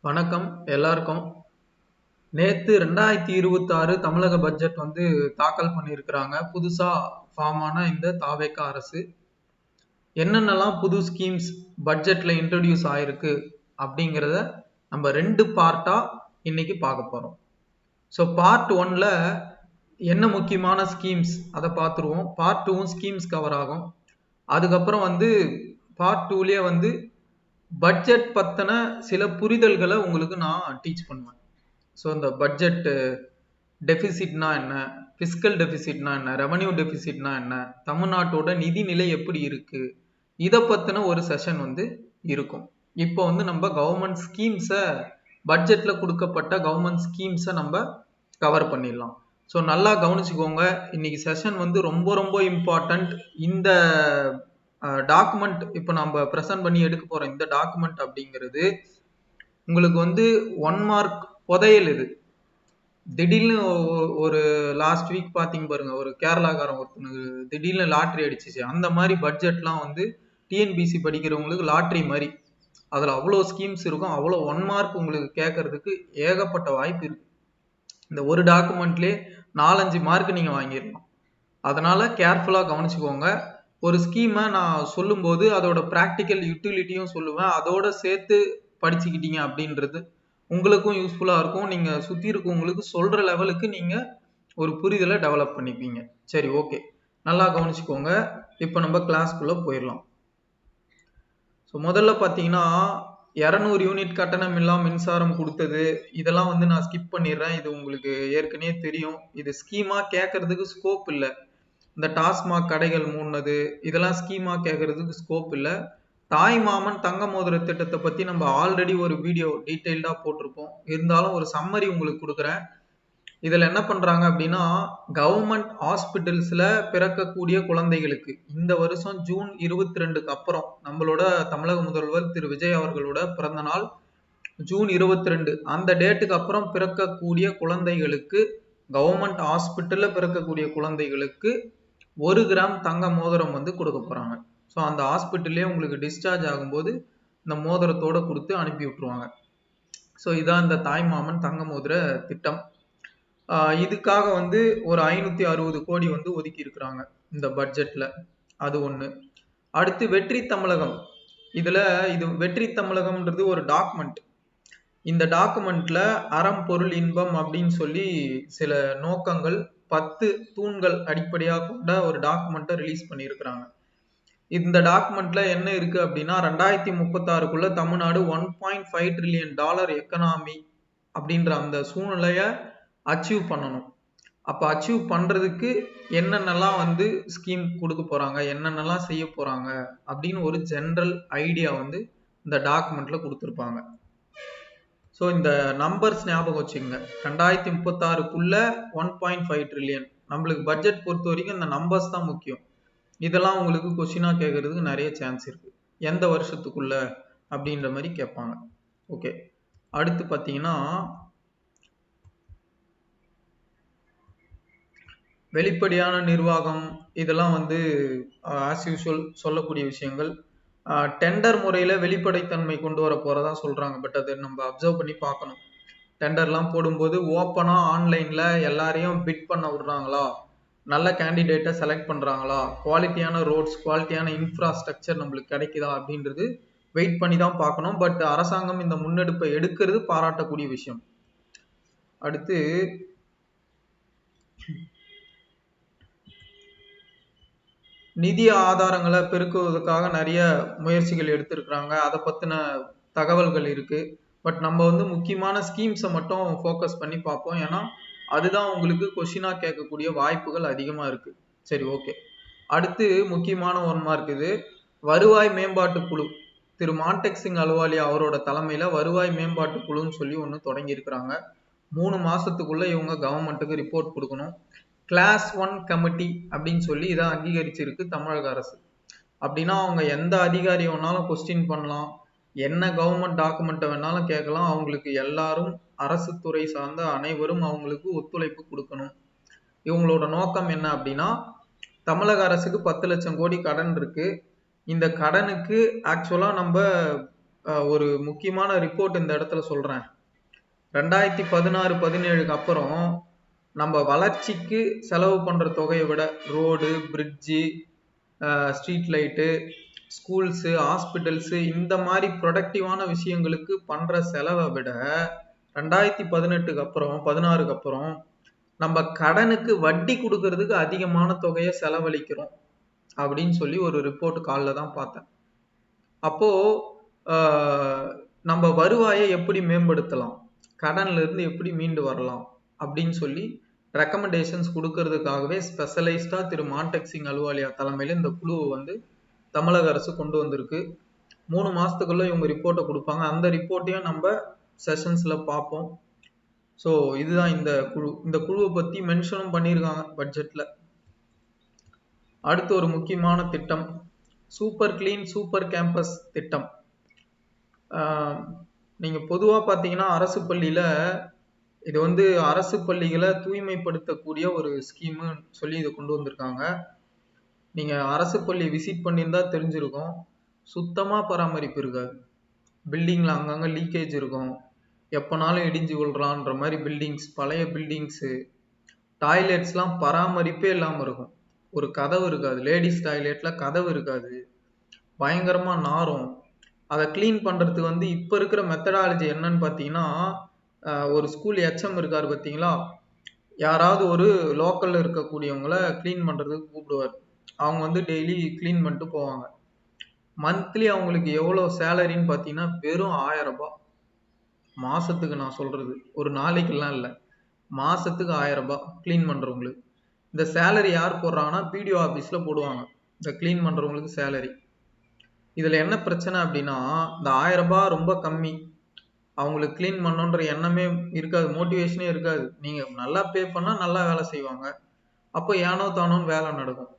வணக்கம் எல்லாருக்கும். நேத்து 2026 தமிழக பட்ஜெட் தாக்கல் பண்ணியிருக்கிறாங்க. புதுசா ஃபார்ம் ஆன இந்த தாவேகா அரசு என்னென்னலாம் புது ஸ்கீம்ஸ் பட்ஜெட்ல இன்ட்ரடியூஸ் ஆயிருக்கு அப்படிங்கிறத நம்ம 2 பார்ட்டா இன்னைக்கு பார்க்க போறோம். ஸோ பார்ட் 1ல என்ன முக்கியமான ஸ்கீம்ஸ் அதை பார்த்துருவோம். பார்ட் 2 ஸ்கீம்ஸ் கவர் ஆகும். அதுக்கப்புறம் பார்ட் 2லயே பட்ஜெட் பத்தின சில புரிதல்களை உங்களுக்கு நான் டீச் பண்ணுவேன். ஸோ இந்த பட்ஜெட் டெபிசிட்னா என்ன, பிஸ்கல் டெபிசிட்னா என்ன, ரெவன்யூ டெபிசிட்னா என்ன, தமிழ்நாட்டோட நிதிநிலை எப்படி இருக்கு, இதை பத்தின ஒரு செஷன் இருக்கும். இப்போ நம்ம கவர்மெண்ட் ஸ்கீம்ஸை பட்ஜெட்ல கொடுக்கப்பட்ட கவர்மெண்ட் ஸ்கீம்ஸை நம்ம கவர் பண்ணிடலாம். ஸோ நல்லா கவனிச்சுக்கோங்க. இன்னைக்கு செஷன் ரொம்ப ரொம்ப இம்பார்ட்டன்ட். இந்த டாக்குமெண்ட் இப்போ நம்ம ப்ரெசென்ட் பண்ணி எடுக்க போற இந்த டாக்குமெண்ட் அப்படிங்கிறது உங்களுக்கு 1 மார்க் புதையல். இது திடீர்னு ஒரு லாஸ்ட் வீக் பாத்தீங்க பாருங்க, ஒரு கேரளாக்காரன் ஒருத்தனுக்கு திடீர்னு லாட்ரி அடிச்சிச்சு. அந்த மாதிரி பட்ஜெட்லாம் டிஎன்பிசி படிக்கிறவங்களுக்கு லாட்ரி மாதிரி. அதுல அவ்வளோ ஸ்கீம்ஸ் இருக்கும். அவ்வளோ 1 மார்க் உங்களுக்கு கேட்கறதுக்கு ஏகப்பட்ட வாய்ப்பு இருக்கு. இந்த ஒரு டாக்குமெண்ட்லயே 4-5 மார்க் நீங்க வாங்கிடலாம். அதனால கேர்ஃபுல்லா கவனிச்சுக்கோங்க. ஒரு ஸ்கீமை நான் சொல்லும் போது அதோட பிராக்டிக்கல் யூட்டிலிட்டியும் சொல்லுவேன். அதோட சேர்த்து படிச்சுக்கிட்டீங்க அப்படின்றது உங்களுக்கும் யூஸ்ஃபுல்லா இருக்கும். நீங்க சுத்தி இருக்கவங்களுக்கு சொல்ற லெவலுக்கு நீங்க ஒரு புரிதலை டெவலப் பண்ணிப்பீங்க. சரி, ஓகே, நல்லா கவனிச்சுக்கோங்க. இப்ப நம்ம கிளாஸ்க்குள்ள போயிடலாம். ஸோ முதல்ல பாத்தீங்கன்னா 200 யூனிட் கட்டணம் இல்லாம மின்சாரம் கொடுத்தது, இதெல்லாம் நான் ஸ்கிப் பண்ணிடுறேன். இது உங்களுக்கு ஏற்கனவே தெரியும். இது ஸ்கீமா கேட்கறதுக்கு ஸ்கோப் இல்லை. இந்த டாஸ்மாக் கடைகள் மூடினது இதெல்லாம் ஸ்கீமா கேட்கறதுக்கு ஸ்கோப் இல்லை. தாய் மாமன் தங்க மோதிர திட்டத்தை பத்தி நம்ம ஆல்ரெடி ஒரு வீடியோ டீட்டெயில்டா போட்டிருப்போம். இருந்தாலும் ஒரு சம்மரி உங்களுக்கு கொடுக்குறேன். இதுல என்ன பண்றாங்க அப்படின்னா, கவர்மெண்ட் ஹாஸ்பிட்டல்ஸ்ல பிறக்கக்கூடிய குழந்தைகளுக்கு இந்த வருஷம் ஜூன் 22க்கு அப்புறம் நம்மளோட தமிழக முதல்வர் திரு விஜய் அவர்களோட பிறந்த நாள் ஜூன் 22, அந்த டேட்டுக்கு அப்புறம் பிறக்கக்கூடிய குழந்தைகளுக்கு கவர்மெண்ட் ஹாஸ்பிட்டல்ல பிறக்கக்கூடிய குழந்தைகளுக்கு 1 கிராம் தங்க மோதிரம் கொடுக்க போறாங்க. ஸோ அந்த ஹாஸ்பிட்டல்லே உங்களுக்கு டிஸ்சார்ஜ் ஆகும்போது இந்த மோதிரத்தோட கொடுத்து அனுப்பி விட்டுருவாங்க. ஸோ இதான் இந்த தாய்மாமன் தங்க மோதிர திட்டம். இதுக்காக ஒரு 560 கோடி ஒதுக்கி இருக்கிறாங்க இந்த பட்ஜெட்ல. அது ஒண்ணு. அடுத்து வெற்றி தமிழகம். இது வெற்றி தமிழகம்ன்றது ஒரு டாக்குமெண்ட். இந்த டாக்குமெண்ட்ல அறம் பொருள் இன்பம் அப்படின்னு சொல்லி சில நோக்கங்கள் 10 தூண்கள் அடிப்படையாக கொண்ட ஒரு டாக்குமெண்ட்டை ரிலீஸ் பண்ணியிருக்கிறாங்க. இந்த டாக்குமெண்ட்ல என்ன இருக்கு அப்படின்னா, 2036க்குள்ள தமிழ்நாடு $1.5 trillion எக்கனாமி அப்படின்ற அந்த சூழ்நிலைய அச்சீவ் பண்ணணும். அப்ப அச்சீவ் பண்றதுக்கு என்னென்னலாம் ஸ்கீம் கொடுக்க போறாங்க, என்னென்னலாம் செய்ய போறாங்க அப்படின்னு ஒரு ஜெனரல் ஐடியா இந்த டாக்குமெண்ட்ல கொடுத்துருப்பாங்க. ஸோ இந்த நம்பர்ஸ் ஞாபகம் வச்சுக்கோங்க. 2036க்குள்ள 1.5 trillion. நம்மளுக்கு பட்ஜெட் பொறுத்த வரைக்கும் இந்த நம்பர்ஸ் தான் முக்கியம். இதெல்லாம் உங்களுக்கு கொஸ்டினா கேட்கறதுக்கு நிறைய சான்ஸ் இருக்கு. எந்த வருஷத்துக்குள்ள அப்படின்ற மாதிரி கேட்பாங்க. ஓகே, அடுத்து பாத்தீங்கன்னா வெளிப்படையான நிர்வாகம். இதெல்லாம் ஆஸ் யூஷுவல் சொல்லக்கூடிய விஷயங்கள். டெண்டர் முறையில வெளிப்படைத்தன்மை கொண்டு வர போறதா சொல்றாங்க. பட் அதை நம்ம அப்சர்வ் பண்ணி பார்க்கணும். டெண்டர்லாம் போடும்போது ஓப்பனா ஆன்லைன்ல எல்லாரையும் பிட் பண்ண விடுறாங்களா, நல்ல கேண்டிடேட்டை செலக்ட் பண்றாங்களா, குவாலிட்டியான ரோட்ஸ், குவாலிட்டியான இன்ஃப்ராஸ்ட்ரக்சர் நம்மளுக்கு கிடைக்குதா அப்படின்றது வெயிட் பண்ணி தான் பார்க்கணும். பட் அரசாங்கம் இந்த முன்னெடுப்பை எடுக்கிறது பாராட்டக்கூடிய விஷயம். அடுத்து நிதி ஆதாரங்களை பெருக்குவதற்காக நிறைய முயற்சிகள் எடுத்திருக்கிறாங்க. அதை பத்தின தகவல்கள் இருக்கு. பட் நம்ம முக்கியமான ஸ்கீம்ஸை மட்டும் ஃபோக்கஸ் பண்ணி பார்ப்போம். ஏன்னா அதுதான் உங்களுக்கு கொஸ்டினா கேட்கக்கூடிய வாய்ப்புகள் அதிகமா இருக்கு. சரி, ஓகே. அடுத்து முக்கியமான 1 மார்க் இது. வருவாய் மேம்பாட்டு குழு. திரு மான்டெக் சிங் அலுவாலியா அவரோட தலைமையில வருவாய் மேம்பாட்டு குழுன்னு சொல்லி ஒன்று தொடங்கி இருக்கிறாங்க. 3 மாசத்துக்குள்ள இவங்க கவர்மெண்ட்டுக்கு ரிப்போர்ட் கொடுக்கணும். கிளாஸ் 1 கமிட்டி அப்படின்னு சொல்லி இதை அங்கீகரிச்சிருக்கு தமிழக அரசு. அப்படின்னா அவங்க எந்த அதிகாரி வேணாலும் கொஸ்டின் பண்ணலாம், என்ன கவர்மெண்ட் டாக்குமெண்ட்டை வேணாலும் கேட்கலாம். அவங்களுக்கு எல்லாரும் அரசு துறை சார்ந்த அனைவரும் அவங்களுக்கு ஒத்துழைப்பு கொடுக்கணும். இவங்களோட நோக்கம் என்ன அப்படின்னா, தமிழக அரசுக்கு 10 லட்சம் கோடி கடன் இருக்கு. இந்த கடனுக்கு ஆக்சுவலா நம்ம ஒரு முக்கியமான ரிப்போர்ட் இந்த இடத்துல சொல்றேன். 2016-17 அப்புறம் நம்ம வளர்ச்சிக்கு செலவு பண்ற தொகையை விட road, bridge, street light, schools, hospitals இந்த மாதிரி ப்ரொடக்டிவான விஷயங்களுக்கு பண்ற செலவை விட 2018 அப்புறம் 16 அப்புறம் நம்ம கடனுக்கு வட்டி கொடுக்கறதுக்கு அதிகமான தொகையை செலவழிக்கிறோம் அப்படின்னு சொல்லி ஒரு ரிப்போர்ட் காலில் தான் பார்த்தேன். அப்போ நம்ம வருவாயை எப்படி மேம்படுத்தலாம், கடன்ல இருந்து எப்படி மீண்டு வரலாம் அப்படின்னு சொல்லி ரெக்கமெண்டேஷன்ஸ் கொடுக்கறதுக்காகவே ஸ்பெஷலைஸ்டா திரு மான்டெக் சிங் அலுவாலியா தலைமையில இந்த குழுவை வந்து தமிழக அரசு கொண்டு வந்திருக்கு. 3 மாசத்துக்குள்ள இவங்க ரிப்போர்ட்டை கொடுப்பாங்க. அந்த ரிப்போர்ட்டையும் நம்ம செஷன்ஸ்ல பார்ப்போம். ஸோ இதுதான் இந்த குழுவை பத்தி மென்ஷனும் பண்ணியிருக்காங்க பட்ஜெட்ல. அடுத்து ஒரு முக்கியமான திட்டம் சூப்பர் கிளீன் சூப்பர் கேம்பஸ் திட்டம். நீங்க பொதுவா பாத்தீங்கன்னா அரசு பள்ளியில இது வந்து அரசு பள்ளிகளை தூய்மைப்படுத்தக்கூடிய ஒரு ஸ்கீம்னு சொல்லி இதை கொண்டு வந்திருக்காங்க. நீங்க அரசு பள்ளி விசிட் பண்ணியிருந்தா தெரிஞ்சிருக்கும். சுத்தமா பராமரிப்பு இருக்காது. பில்டிங்ல அங்கங்க லீக்கேஜ் இருக்கும். எப்பனாலும் இடிஞ்சு விழுறான்ற மாதிரி பில்டிங்ஸ், பழைய பில்டிங்ஸு, டாய்லெட்ஸ்லாம் பராமரிப்பே இல்லாம இருக்கும். ஒரு கதவு இருக்காது. லேடிஸ் டாய்லெட்ல கதவு இருக்காது. பயங்கரமா நாரும். அதை கிளீன் பண்றதுக்கு வந்து இப்ப இருக்கிற மெத்தடாலஜி என்னன்னு பாத்தீங்கன்னா, ஒரு ஸ்கூல் எச்எம் இருக்காரு பாத்தீங்களா, யாராவது ஒரு லோக்கல்ல இருக்கக்கூடியவங்கள கிளீன் பண்றதுக்கு கூப்பிடுவார். அவங்க வந்து டெய்லி கிளீன் பண்ணிட்டு போவாங்க. மந்த்லி அவங்களுக்கு எவ்வளவு சேலரின்னு பாத்தீங்கன்னா வெறும் 1000 ரூபாய். மாசத்துக்கு நான் சொல்றது, ஒரு நாளைக்கெல்லாம் இல்லை, மாசத்துக்கு 1000 ரூபாய் கிளீன் பண்றவங்களுக்கு. இந்த சேலரி யார் போடுறாங்கன்னா பிடிஓ ஆபீஸ்ல போடுவாங்க இந்த கிளீன் பண்றவங்களுக்கு சேலரி. இதுல என்ன பிரச்சனை அப்படின்னா, இந்த 1000 ரூபாய் ரொம்ப கம்மி. அவங்களுக்கு கிளீன் பண்ணணுன்ற எண்ணமே இருக்காது, மோட்டிவேஷனே இருக்காது. நீங்க நல்லா பே பண்ணா நல்லா வேலை செய்வாங்க. அப்போ ஏனோ தானோன்னு வேலை நடக்கும்.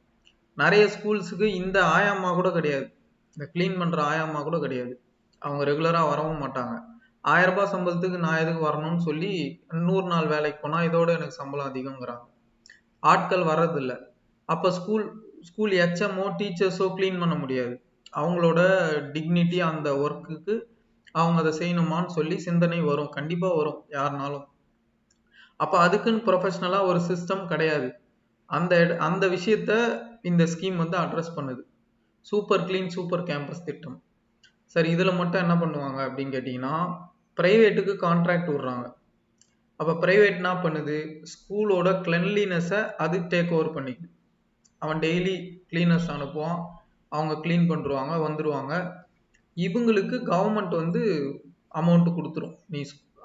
நிறைய ஸ்கூல்ஸுக்கு இந்த ஆயாமா கூட கிடையாது, இந்த கிளீன் பண்ற ஆயாமா கூட கிடையாது. அவங்க ரெகுலரா வரவும் மாட்டாங்க. 1000 ரூபாய் சம்பளத்துக்கு நான் எதுக்கு வரணும்னு சொல்லி 100 நாள் வேலைக்கு போனா இதோட எனக்கு சம்பளம் அதிகங்கிறாங்க. ஆட்கள் வர்றதில்ல. அப்ப ஸ்கூல் எச்எம்ஓ டீச்சர்ஸோ கிளீன் பண்ண முடியாது. அவங்களோட டிக்னிட்டி அந்த ஒர்க்குக்கு அவங்க அதை செய்யணுமான்னு சொல்லி சிந்தனை வரும், கண்டிப்பா வரும் யாருனாலும். அப்ப அதுக்குன்னு ப்ரொஃபஷனலா ஒரு சிஸ்டம் கிடையாது. அந்த விஷயத்த இந்த ஸ்கீம் வந்து அட்ரஸ் பண்ணுது. சூப்பர் கிளீன் சூப்பர் கேம்பஸ் திட்டம். சரி, இதுல மட்டும் என்ன பண்ணுவாங்க அப்படின்னு கேட்டீங்கன்னா, பிரைவேட்டுக்கு கான்ட்ராக்ட் விடுறாங்க. அப்ப பிரைவேட் என்ன பண்ணுது, ஸ்கூலோட கிளென்லினஸை அது டேக் ஓவர் பண்ணிக்குது. அவன் டெய்லி கிளீனர்ஸ் அனுப்புவான், அவங்க கிளீன் பண்ணுவாங்க, வந்துருவாங்க. இவங்களுக்கு கவர்மெண்ட் வந்து அமௌண்ட் கொடுத்துரும்.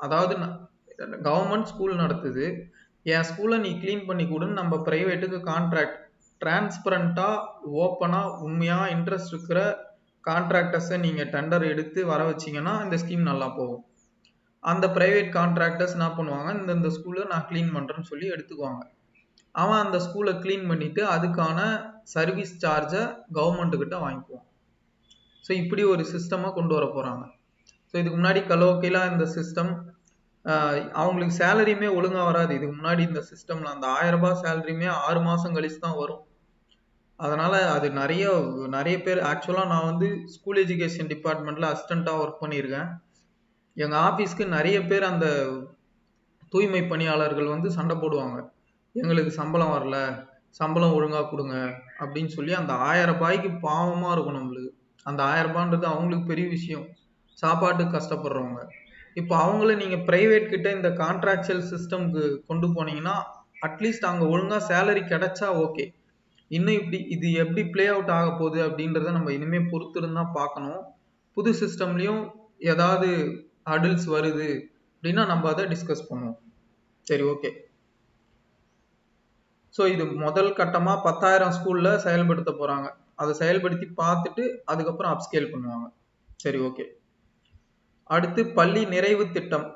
அதாவது கவர்மெண்ட் ஸ்கூல் நடத்துது, என் ஸ்கூலை நீ கிளீன் பண்ணி கொடுன்னு நம்ம பிரைவேட்டுக்கு கான்ட்ராக்ட் டிரான்ஸ்பரண்டா ஓப்பனா உண்மையா இன்ட்ரெஸ்ட் இருக்கிற கான்ட்ராக்டர்ஸை நீங்க டெண்டர் எடுத்து வர வச்சீங்கன்னா இந்த ஸ்கீம் நல்லா போகும். அந்த பிரைவேட் கான்ட்ராக்டர்ஸ் என்ன பண்ணுவாங்க, இந்த ஸ்கூலை நான் கிளீன் பண்றேன்னு சொல்லி எடுத்துக்குவாங்க. அவன் அந்த ஸ்கூலை கிளீன் பண்ணிட்டு அதுக்கான சர்வீஸ் சார்ஜை கவர்மெண்ட் கிட்ட வாங்கிக்குவான். ஸோ இப்படி ஒரு சிஸ்டமா கொண்டு வர போறாங்க. ஸோ இதுக்கு முன்னாடி கலோக்கிலாம் இந்த சிஸ்டம் அவங்களுக்கு சேலரியுமே ஒழுங்கா வராது. இதுக்கு முன்னாடி இந்த சிஸ்டம்ல அந்த 1000 ரூபாய் சேலரியுமே 6 மாசம் கழிச்சு தான் வரும். அதனால அது நிறைய பேர், ஆக்சுவலா நான் வந்து ஸ்கூல் எஜுகேஷன் டிபார்ட்மெண்ட்ல அசிஸ்டண்டா ஒர்க் பண்ணியிருக்கேன். எங்க ஆபீஸ்க்கு நிறைய பேர் அந்த தூய்மை பணியாளர்கள் வந்து சண்டை போடுவாங்க, எங்களுக்கு சம்பளம் வரல, சம்பளம் ஒழுங்கா கொடுங்க அப்படின்னு சொல்லி. அந்த 1000 ரூபாய்க்கு பாவமா இருக்கும் நம்மளுக்கு. அந்த 1000 ரூபான்றது அவங்களுக்கு பெரிய விஷயம், சாப்பாட்டுக்கு கஷ்டப்படுறவங்க. இப்போ அவங்கள நீங்க பிரைவேட் கிட்ட இந்த கான்ட்ராக்சுவல் சிஸ்டம்க்கு கொண்டு போனீங்கன்னா அட்லீஸ்ட் அங்க ஒழுங்கா சேலரி கிடைச்சா ஓகே. இன்னும் இது எப்படி பிளே அவுட் ஆக போகுது அப்படின்றத நம்ம இனிமே பொறுத்து இருந்தா பார்க்கணும். புது சிஸ்டம்லயும் ஏதாவது அடல்ட்ஸ் வருது அப்படின்னா நம்ம அதை டிஸ்கஸ் பண்ணுவோம். சரி, ஓகே. ஸோ இது முதல் கட்டமா 10,000 ஸ்கூல்ல செயல்படுத்த போறாங்க. அதை செயல்படுத்தி பார்த்துட்டு அதுக்கப்புறம் அப்ஸ்கேல் பண்ணுவாங்க. சரி, ஓகே. அடுத்து பள்ளி நிறைவு திட்டம்.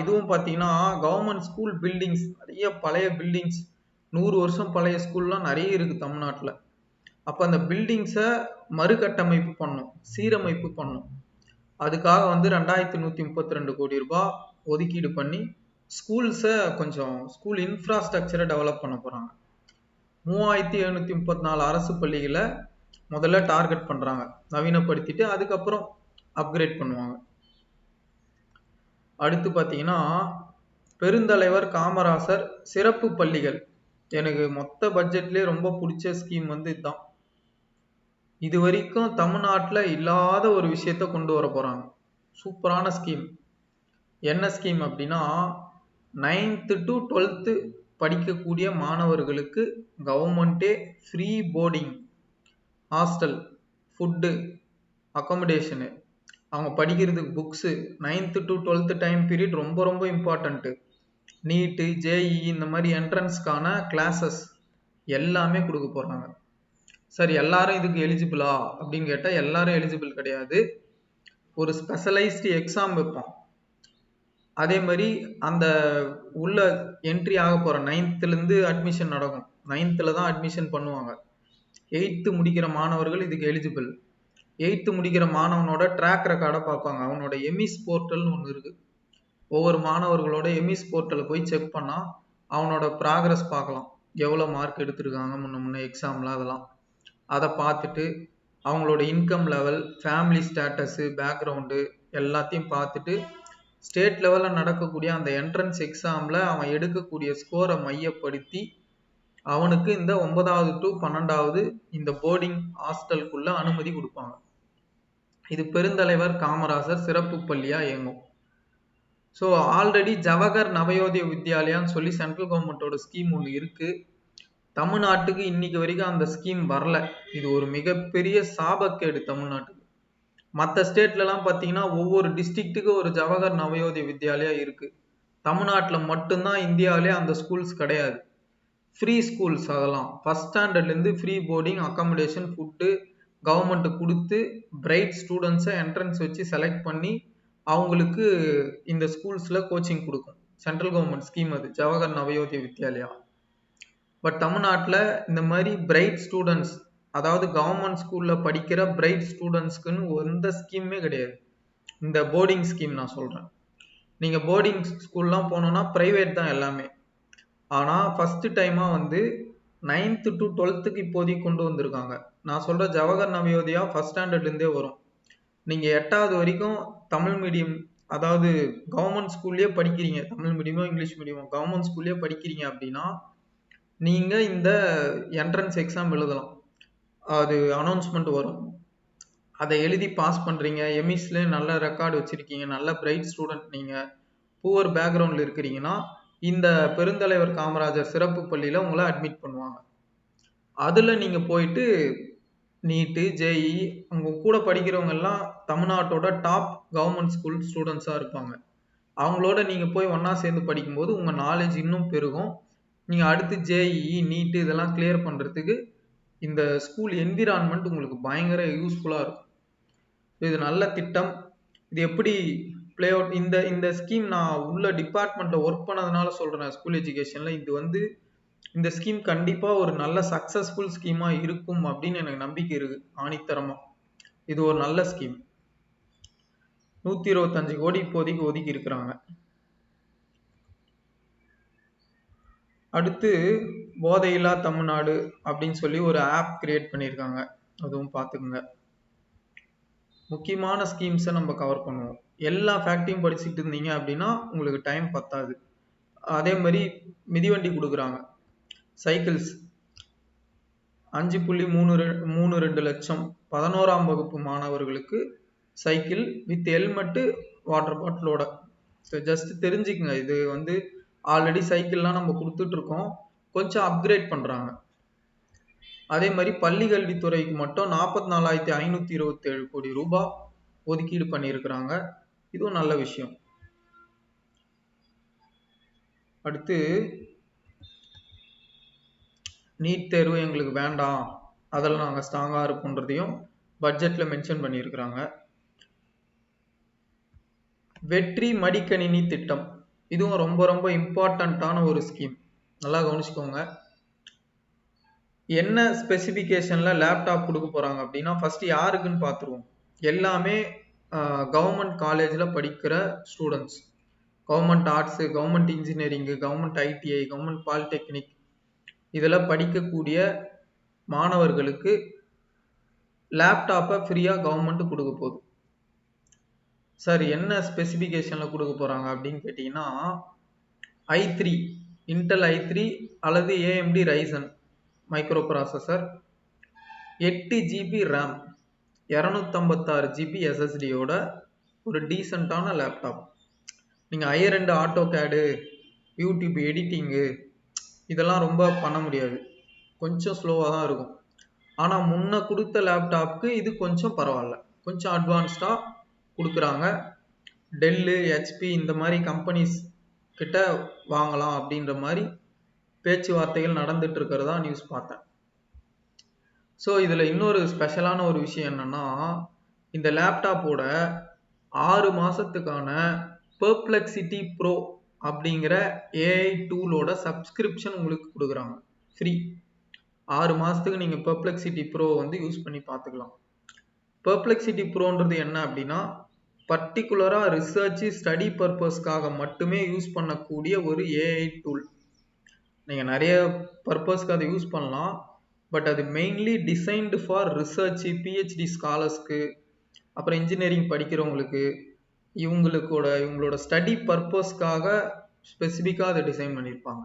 இதுவும் பார்த்தீங்கன்னா கவர்மெண்ட் ஸ்கூல் பில்டிங்ஸ், நிறைய பழைய பில்டிங்ஸ், 100 வருஷம் பழைய ஸ்கூல்லாம் நிறைய இருக்கு தமிழ்நாட்டில். அப்போ அந்த பில்டிங்ஸை மறுகட்டமைப்பு பண்ணும், சீரமைப்பு பண்ணும். அதுக்காக வந்து 2132 கோடி ரூபாய் ஒதுக்கீடு பண்ணி ஸ்கூல்ஸை கொஞ்சம் ஸ்கூல் இன்ஃப்ராஸ்ட்ரக்சரை டெவலப் பண்ண போறாங்க. 3734 அரசு பள்ளிகளை முதல்ல டார்கெட் பண்றாங்க, நவீனப்படுத்திட்டு அதுக்கப்புறம் அப்கிரேட் பண்ணுவாங்க. அடுத்து பார்த்தீங்கன்னா பெருந்தலைவர் காமராசர் சிறப்பு பள்ளிகள். எனக்கு மொத்த பட்ஜெட்லேயே ரொம்ப பிடிச்ச ஸ்கீம் வந்து இதுதான். இது வரைக்கும் தமிழ்நாட்டில் இல்லாத ஒரு விஷயத்த கொண்டு வர போறாங்க. சூப்பரான ஸ்கீம். என்ன ஸ்கீம் அப்படின்னா 9th to 12th படிக்கக்கூடிய மாணவர்களுக்கு கவர்மெண்டே ஃப்ரீ போர்டிங், ஹாஸ்டல், ஃபுட்டு, அகாமடேஷனு, அவங்க படிக்கிறதுக்கு books. 9th to 12th time period ரொம்ப ரொம்ப இம்பார்ட்டண்ட்டு. நீட்டு, ஜேஇ இந்த மாதிரி என்ட்ரன்ஸ்க்கான கிளாஸஸ் எல்லாமே கொடுக்க போறாங்க. சரி, எல்லாரும் இதுக்கு எலிஜிபிளா அப்படின்னு கேட்டால் எல்லாரும் எலிஜிபிள் கிடையாது. ஒரு ஸ்பெஷலைஸ்டு எக்ஸாம் வைப்போம். அதே மாதிரி அந்த உள்ள என்ட்ரி ஆக போற 9th அட்மிஷன் நடக்கும். 9th தான் அட்மிஷன் பண்ணுவாங்க. 8th முடிக்கிற மாணவர்கள் இதுக்கு எலிஜிபிள். 8th முடிக்கிற மாணவனோட ட்ராக் ரெக்கார்டை பார்ப்பாங்க. அவனோட எமிஸ் போர்ட்டல்னு ஒன்று இருக்கு. ஒவ்வொரு மாணவர்களோட எமிஸ் போர்ட்டலை போய் செக் பண்ணா அவனோட ப்ராக்ரஸ் பார்க்கலாம். எவ்வளோ மார்க் எடுத்திருக்காங்க முன்ன எக்ஸாம்ல, அதெல்லாம் அதை பார்த்துட்டு அவங்களோட income level, family status, background எல்லாத்தையும் பார்த்துட்டு ஸ்டேட் லெவலில் நடக்கக்கூடிய அந்த என்ட்ரன்ஸ் எக்ஸாமில் அவன் எடுக்கக்கூடிய ஸ்கோரை மையப்படுத்தி அவனுக்கு இந்த 9வது to 12வது இந்த போர்டிங் ஹாஸ்டலுக்குள்ள அனுமதி கொடுப்பாங்க. இது பெருந்தலைவர் காமராசர் சிறப்பு பள்ளியாக இயங்கும். ஸோ ஆல்ரெடி ஜவஹர் நவோதய வித்யாலயான்னு சொல்லி சென்ட்ரல் கவர்மெண்ட்டோட ஸ்கீம் ஒன்று இருக்குது. தமிழ்நாட்டுக்கு இன்னைக்கு வரைக்கும் அந்த ஸ்கீம் வரல. இது ஒரு மிகப்பெரிய சாபக்கேடு தமிழ்நாட்டுக்கு. மற்ற ஸ்டேட்லலாம் பார்த்தீங்கன்னா ஒவ்வொரு டிஸ்ட்ரிக்ட்டுக்கு ஒரு ஜவஹர் நவோதய வித்யாலயா இருக்குது. தமிழ்நாட்டில் மட்டும்தான் இந்தியாவிலே அந்த ஸ்கூல்ஸ் கிடையாது. ஃப்ரீ ஸ்கூல்ஸ், அதெல்லாம் ஃபஸ்ட் ஸ்டாண்டர்ட்லேருந்து free boarding, accommodation, food government கொடுத்து பிரைட் ஸ்டூடெண்ட்ஸை என்ட்ரன்ஸ் வச்சு செலக்ட் பண்ணி அவங்களுக்கு இந்த ஸ்கூல்ஸில் கோச்சிங் கொடுக்கும். சென்ட்ரல் கவர்மெண்ட் ஸ்கீம் அது, ஜவஹர் நவோதய வித்யாலயா. பட் தமிழ்நாட்டில் இந்த மாதிரி பிரைட் ஸ்டூடெண்ட்ஸ், அதாவது கவர்மெண்ட் ஸ்கூலில் படிக்கிற பிரைட் ஸ்டூடெண்ட்ஸ்க்குன்னு எந்த ஸ்கீமே கிடையாது. இந்த போர்டிங் ஸ்கீம் நான் சொல்கிறேன். நீங்கள் போர்டிங் ஸ்கூல்லாம் போனோன்னா ப்ரைவேட் தான் எல்லாமே. ஆனால் ஃபஸ்ட்டு டைமாக வந்து 9th to 12th இப்போதைக்கு கொண்டு வந்திருக்காங்க. நான் சொல்கிற ஜவஹர் நவோதயா ஃபஸ்ட் ஸ்டாண்டர்ட்லேருந்தே வரும். நீங்கள் 8வது வரைக்கும் தமிழ் மீடியம், அதாவது கவர்மெண்ட் ஸ்கூல்லேயே படிக்கிறீங்க, தமிழ் மீடியமோ இங்கிலீஷ் மீடியமோ கவர்மெண்ட் ஸ்கூல்லேயே படிக்கிறீங்க அப்படின்னா நீங்கள் இந்த என்ட்ரன்ஸ் எக்ஸாம் எழுதலாம். அது அனௌன்ஸ்மெண்ட் வரும். அதை எழுதி பாஸ் பண்ணுறீங்க, எம்இஸ்ல நல்ல ரெக்கார்டு வச்சுருக்கீங்க, நல்ல பிரைட் ஸ்டூடெண்ட், நீங்கள் புவர் பேக்ரவுண்டில் இருக்கிறீங்கன்னா இந்த பெருந்தலைவர் காமராஜர் சிறப்பு பள்ளியில் உங்களை அட்மிட் பண்ணுவாங்க. அதில் நீங்கள் போயிட்டு நீட்டு, ஜேஇ, அவங்க கூட படிக்கிறவங்க எல்லாம் தமிழ்நாட்டோட டாப் கவர்மெண்ட் ஸ்கூல் ஸ்டூடெண்ட்ஸாக இருப்பாங்க. அவங்களோட நீங்கள் போய் ஒன்றா சேர்ந்து படிக்கும்போது உங்கள் நாலேஜ் இன்னும் பெருகும். நீங்கள் அடுத்து ஜேஇ, நீட்டு இதெல்லாம் கிளியர் பண்ணுறதுக்கு இந்த ஸ்கூல் என்விரான்மெண்ட் உங்களுக்கு பயங்கர யூஸ்ஃபுல்லாக இருக்கும். இது நல்ல திட்டம். இது எப்படி பிளே அவுட், இந்த ஸ்கீம் நான் உள்ள டிபார்ட்மெண்ட்டில் ஒர்க் பண்ணதுனால சொல்கிறேன். ஸ்கூல் எஜுகேஷனில் இது வந்து இந்த ஸ்கீம் கண்டிப்பாக ஒரு நல்ல சக்ஸஸ்ஃபுல் ஸ்கீமாக இருக்கும் அப்படின்னு எனக்கு நம்பிக்கை இருக்குது ஆணித்தரமாக. இது ஒரு நல்ல ஸ்கீம். 125 கோடி இப்போதைக்கு ஒதுக்கி இருக்கிறாங்க. அடுத்து போதையில்லா தமிழ்நாடு அப்படின்னு சொல்லி ஒரு ஆப் கிரியேட் பண்ணியிருக்காங்க. அதுவும் பார்த்துக்குங்க. முக்கியமான ஸ்கீம்ஸை நம்ம கவர் பண்ணுவோம். எல்லா ஃபேக்ட்ரியும் படிச்சுட்டு இருந்தீங்க அப்படின்னா உங்களுக்கு டைம் பத்தாது. அதே மாதிரி மிதிவண்டி கொடுக்குறாங்க. சைக்கிள்ஸ் 5.32 லட்சம் 11ஆம் வகுப்பு மாணவர்களுக்கு சைக்கிள் வித் ஹெல்மெட்டு, வாட்டர் பாட்டிலோட. ஜஸ்ட் தெரிஞ்சுக்குங்க, இது வந்து ஆல்ரெடி சைக்கிள்லாம் நம்ம கொடுத்துட்ருக்கோம், கொஞ்சம் அப்கிரேட் பண்ணுறாங்க. அதே மாதிரி பள்ளி கல்வித்துறைக்கு மட்டும் 44,527 கோடி ரூபாய் ஒதுக்கீடு பண்ணியிருக்கிறாங்க. இதுவும் நல்ல விஷயம். அடுத்து நீட் தேர்வு எங்களுக்கு வேண்டாம், அதெல்லாம் நாங்கள் ஸ்ட்ராங்காக இருப்போன்றதையும் பட்ஜெட்டில் மென்ஷன் பண்ணியிருக்கிறாங்க. வெற்றி மடிக்கணினி திட்டம், இதுவும் ரொம்ப ரொம்ப இம்பார்ட்டண்ட்டான ஒரு ஸ்கீம். நல்லா கவனிச்சுக்கோங்க. என்ன ஸ்பெசிஃபிகேஷனில் லேப்டாப் கொடுக்க போகிறாங்க அப்படின்னா, ஃபஸ்ட்டு யாருக்குன்னு பார்த்துருவோம். எல்லாமே கவர்மெண்ட் காலேஜில் படிக்கிற students, government arts, government engineering, government ITI, government polytechnic இதில் படிக்கக்கூடிய மாணவர்களுக்கு லேப்டாப்பை ஃப்ரீயாக கவர்மெண்ட் கொடுக்க போகுது. சார் என்ன ஸ்பெசிஃபிகேஷனில் கொடுக்க போகிறாங்க அப்படின்னு கேட்டிங்கன்னா i3 இன்டெல் i3 அல்லது AMD Ryzen micro processor 8 GB RAM 256 GB SSDயோட ஒரு டீசெண்டான லேப்டாப். நீங்கள் higher end AutoCAD YouTube editing இதெல்லாம் ரொம்ப பண்ண முடியாது, கொஞ்சம் ஸ்லோவாக தான் இருக்கும். ஆனால் முன்ன கொடுத்த லேப்டாப்க்கு இது கொஞ்சம் பரவாயில்ல, கொஞ்சம் அட்வான்ஸ்டாக கொடுக்குறாங்க. டெல்லு ஹெச்பி இந்த மாதிரி கம்பெனிஸ் கிட்ட வாங்கலாம் அப்படின்ற மாதிரி பேச்சுவார்த்தைகள் நடந்துட்டு இருக்கிறதா நியூஸ் பார்த்தேன். ஸோ இதில் இன்னொரு ஸ்பெஷலான ஒரு விஷயம் என்னன்னா, இந்த லேப்டாப்போட 6 மாதத்துக்கான பெர்ப்ளெக்சிட்டி ப்ரோ அப்படிங்கிற ஏஐ டூலோட சப்ஸ்கிரிப்ஷன் உங்களுக்கு கொடுக்குறாங்க ஃப்ரீ. 6 மாதத்துக்கு நீங்கள் பெர்ப்ளெக்சிட்டி ப்ரோ வந்து யூஸ் பண்ணி பார்த்துக்கலாம். பெர்ப்ளெக்சிட்டி ப்ரோன்றது என்ன அப்படின்னா, பர்டிகுலராக ரிசர்ச் ஸ்டடி பர்பஸ்க்காக மட்டுமே யூஸ் பண்ணக்கூடிய ஒரு ஏஐ டூல். நீங்கள் நிறைய பர்பஸ்க்கு அதை யூஸ் பண்ணலாம், பட் அது mainly designed for research, PhD ஸ்காலர்ஸ்க்கு, அப்புறம் இன்ஜினியரிங் படிக்கிறவங்களுக்கு, இவங்களோட ஸ்டடி பர்பஸ்க்காக ஸ்பெசிஃபிக்காக அதை டிசைன் பண்ணியிருப்பாங்க.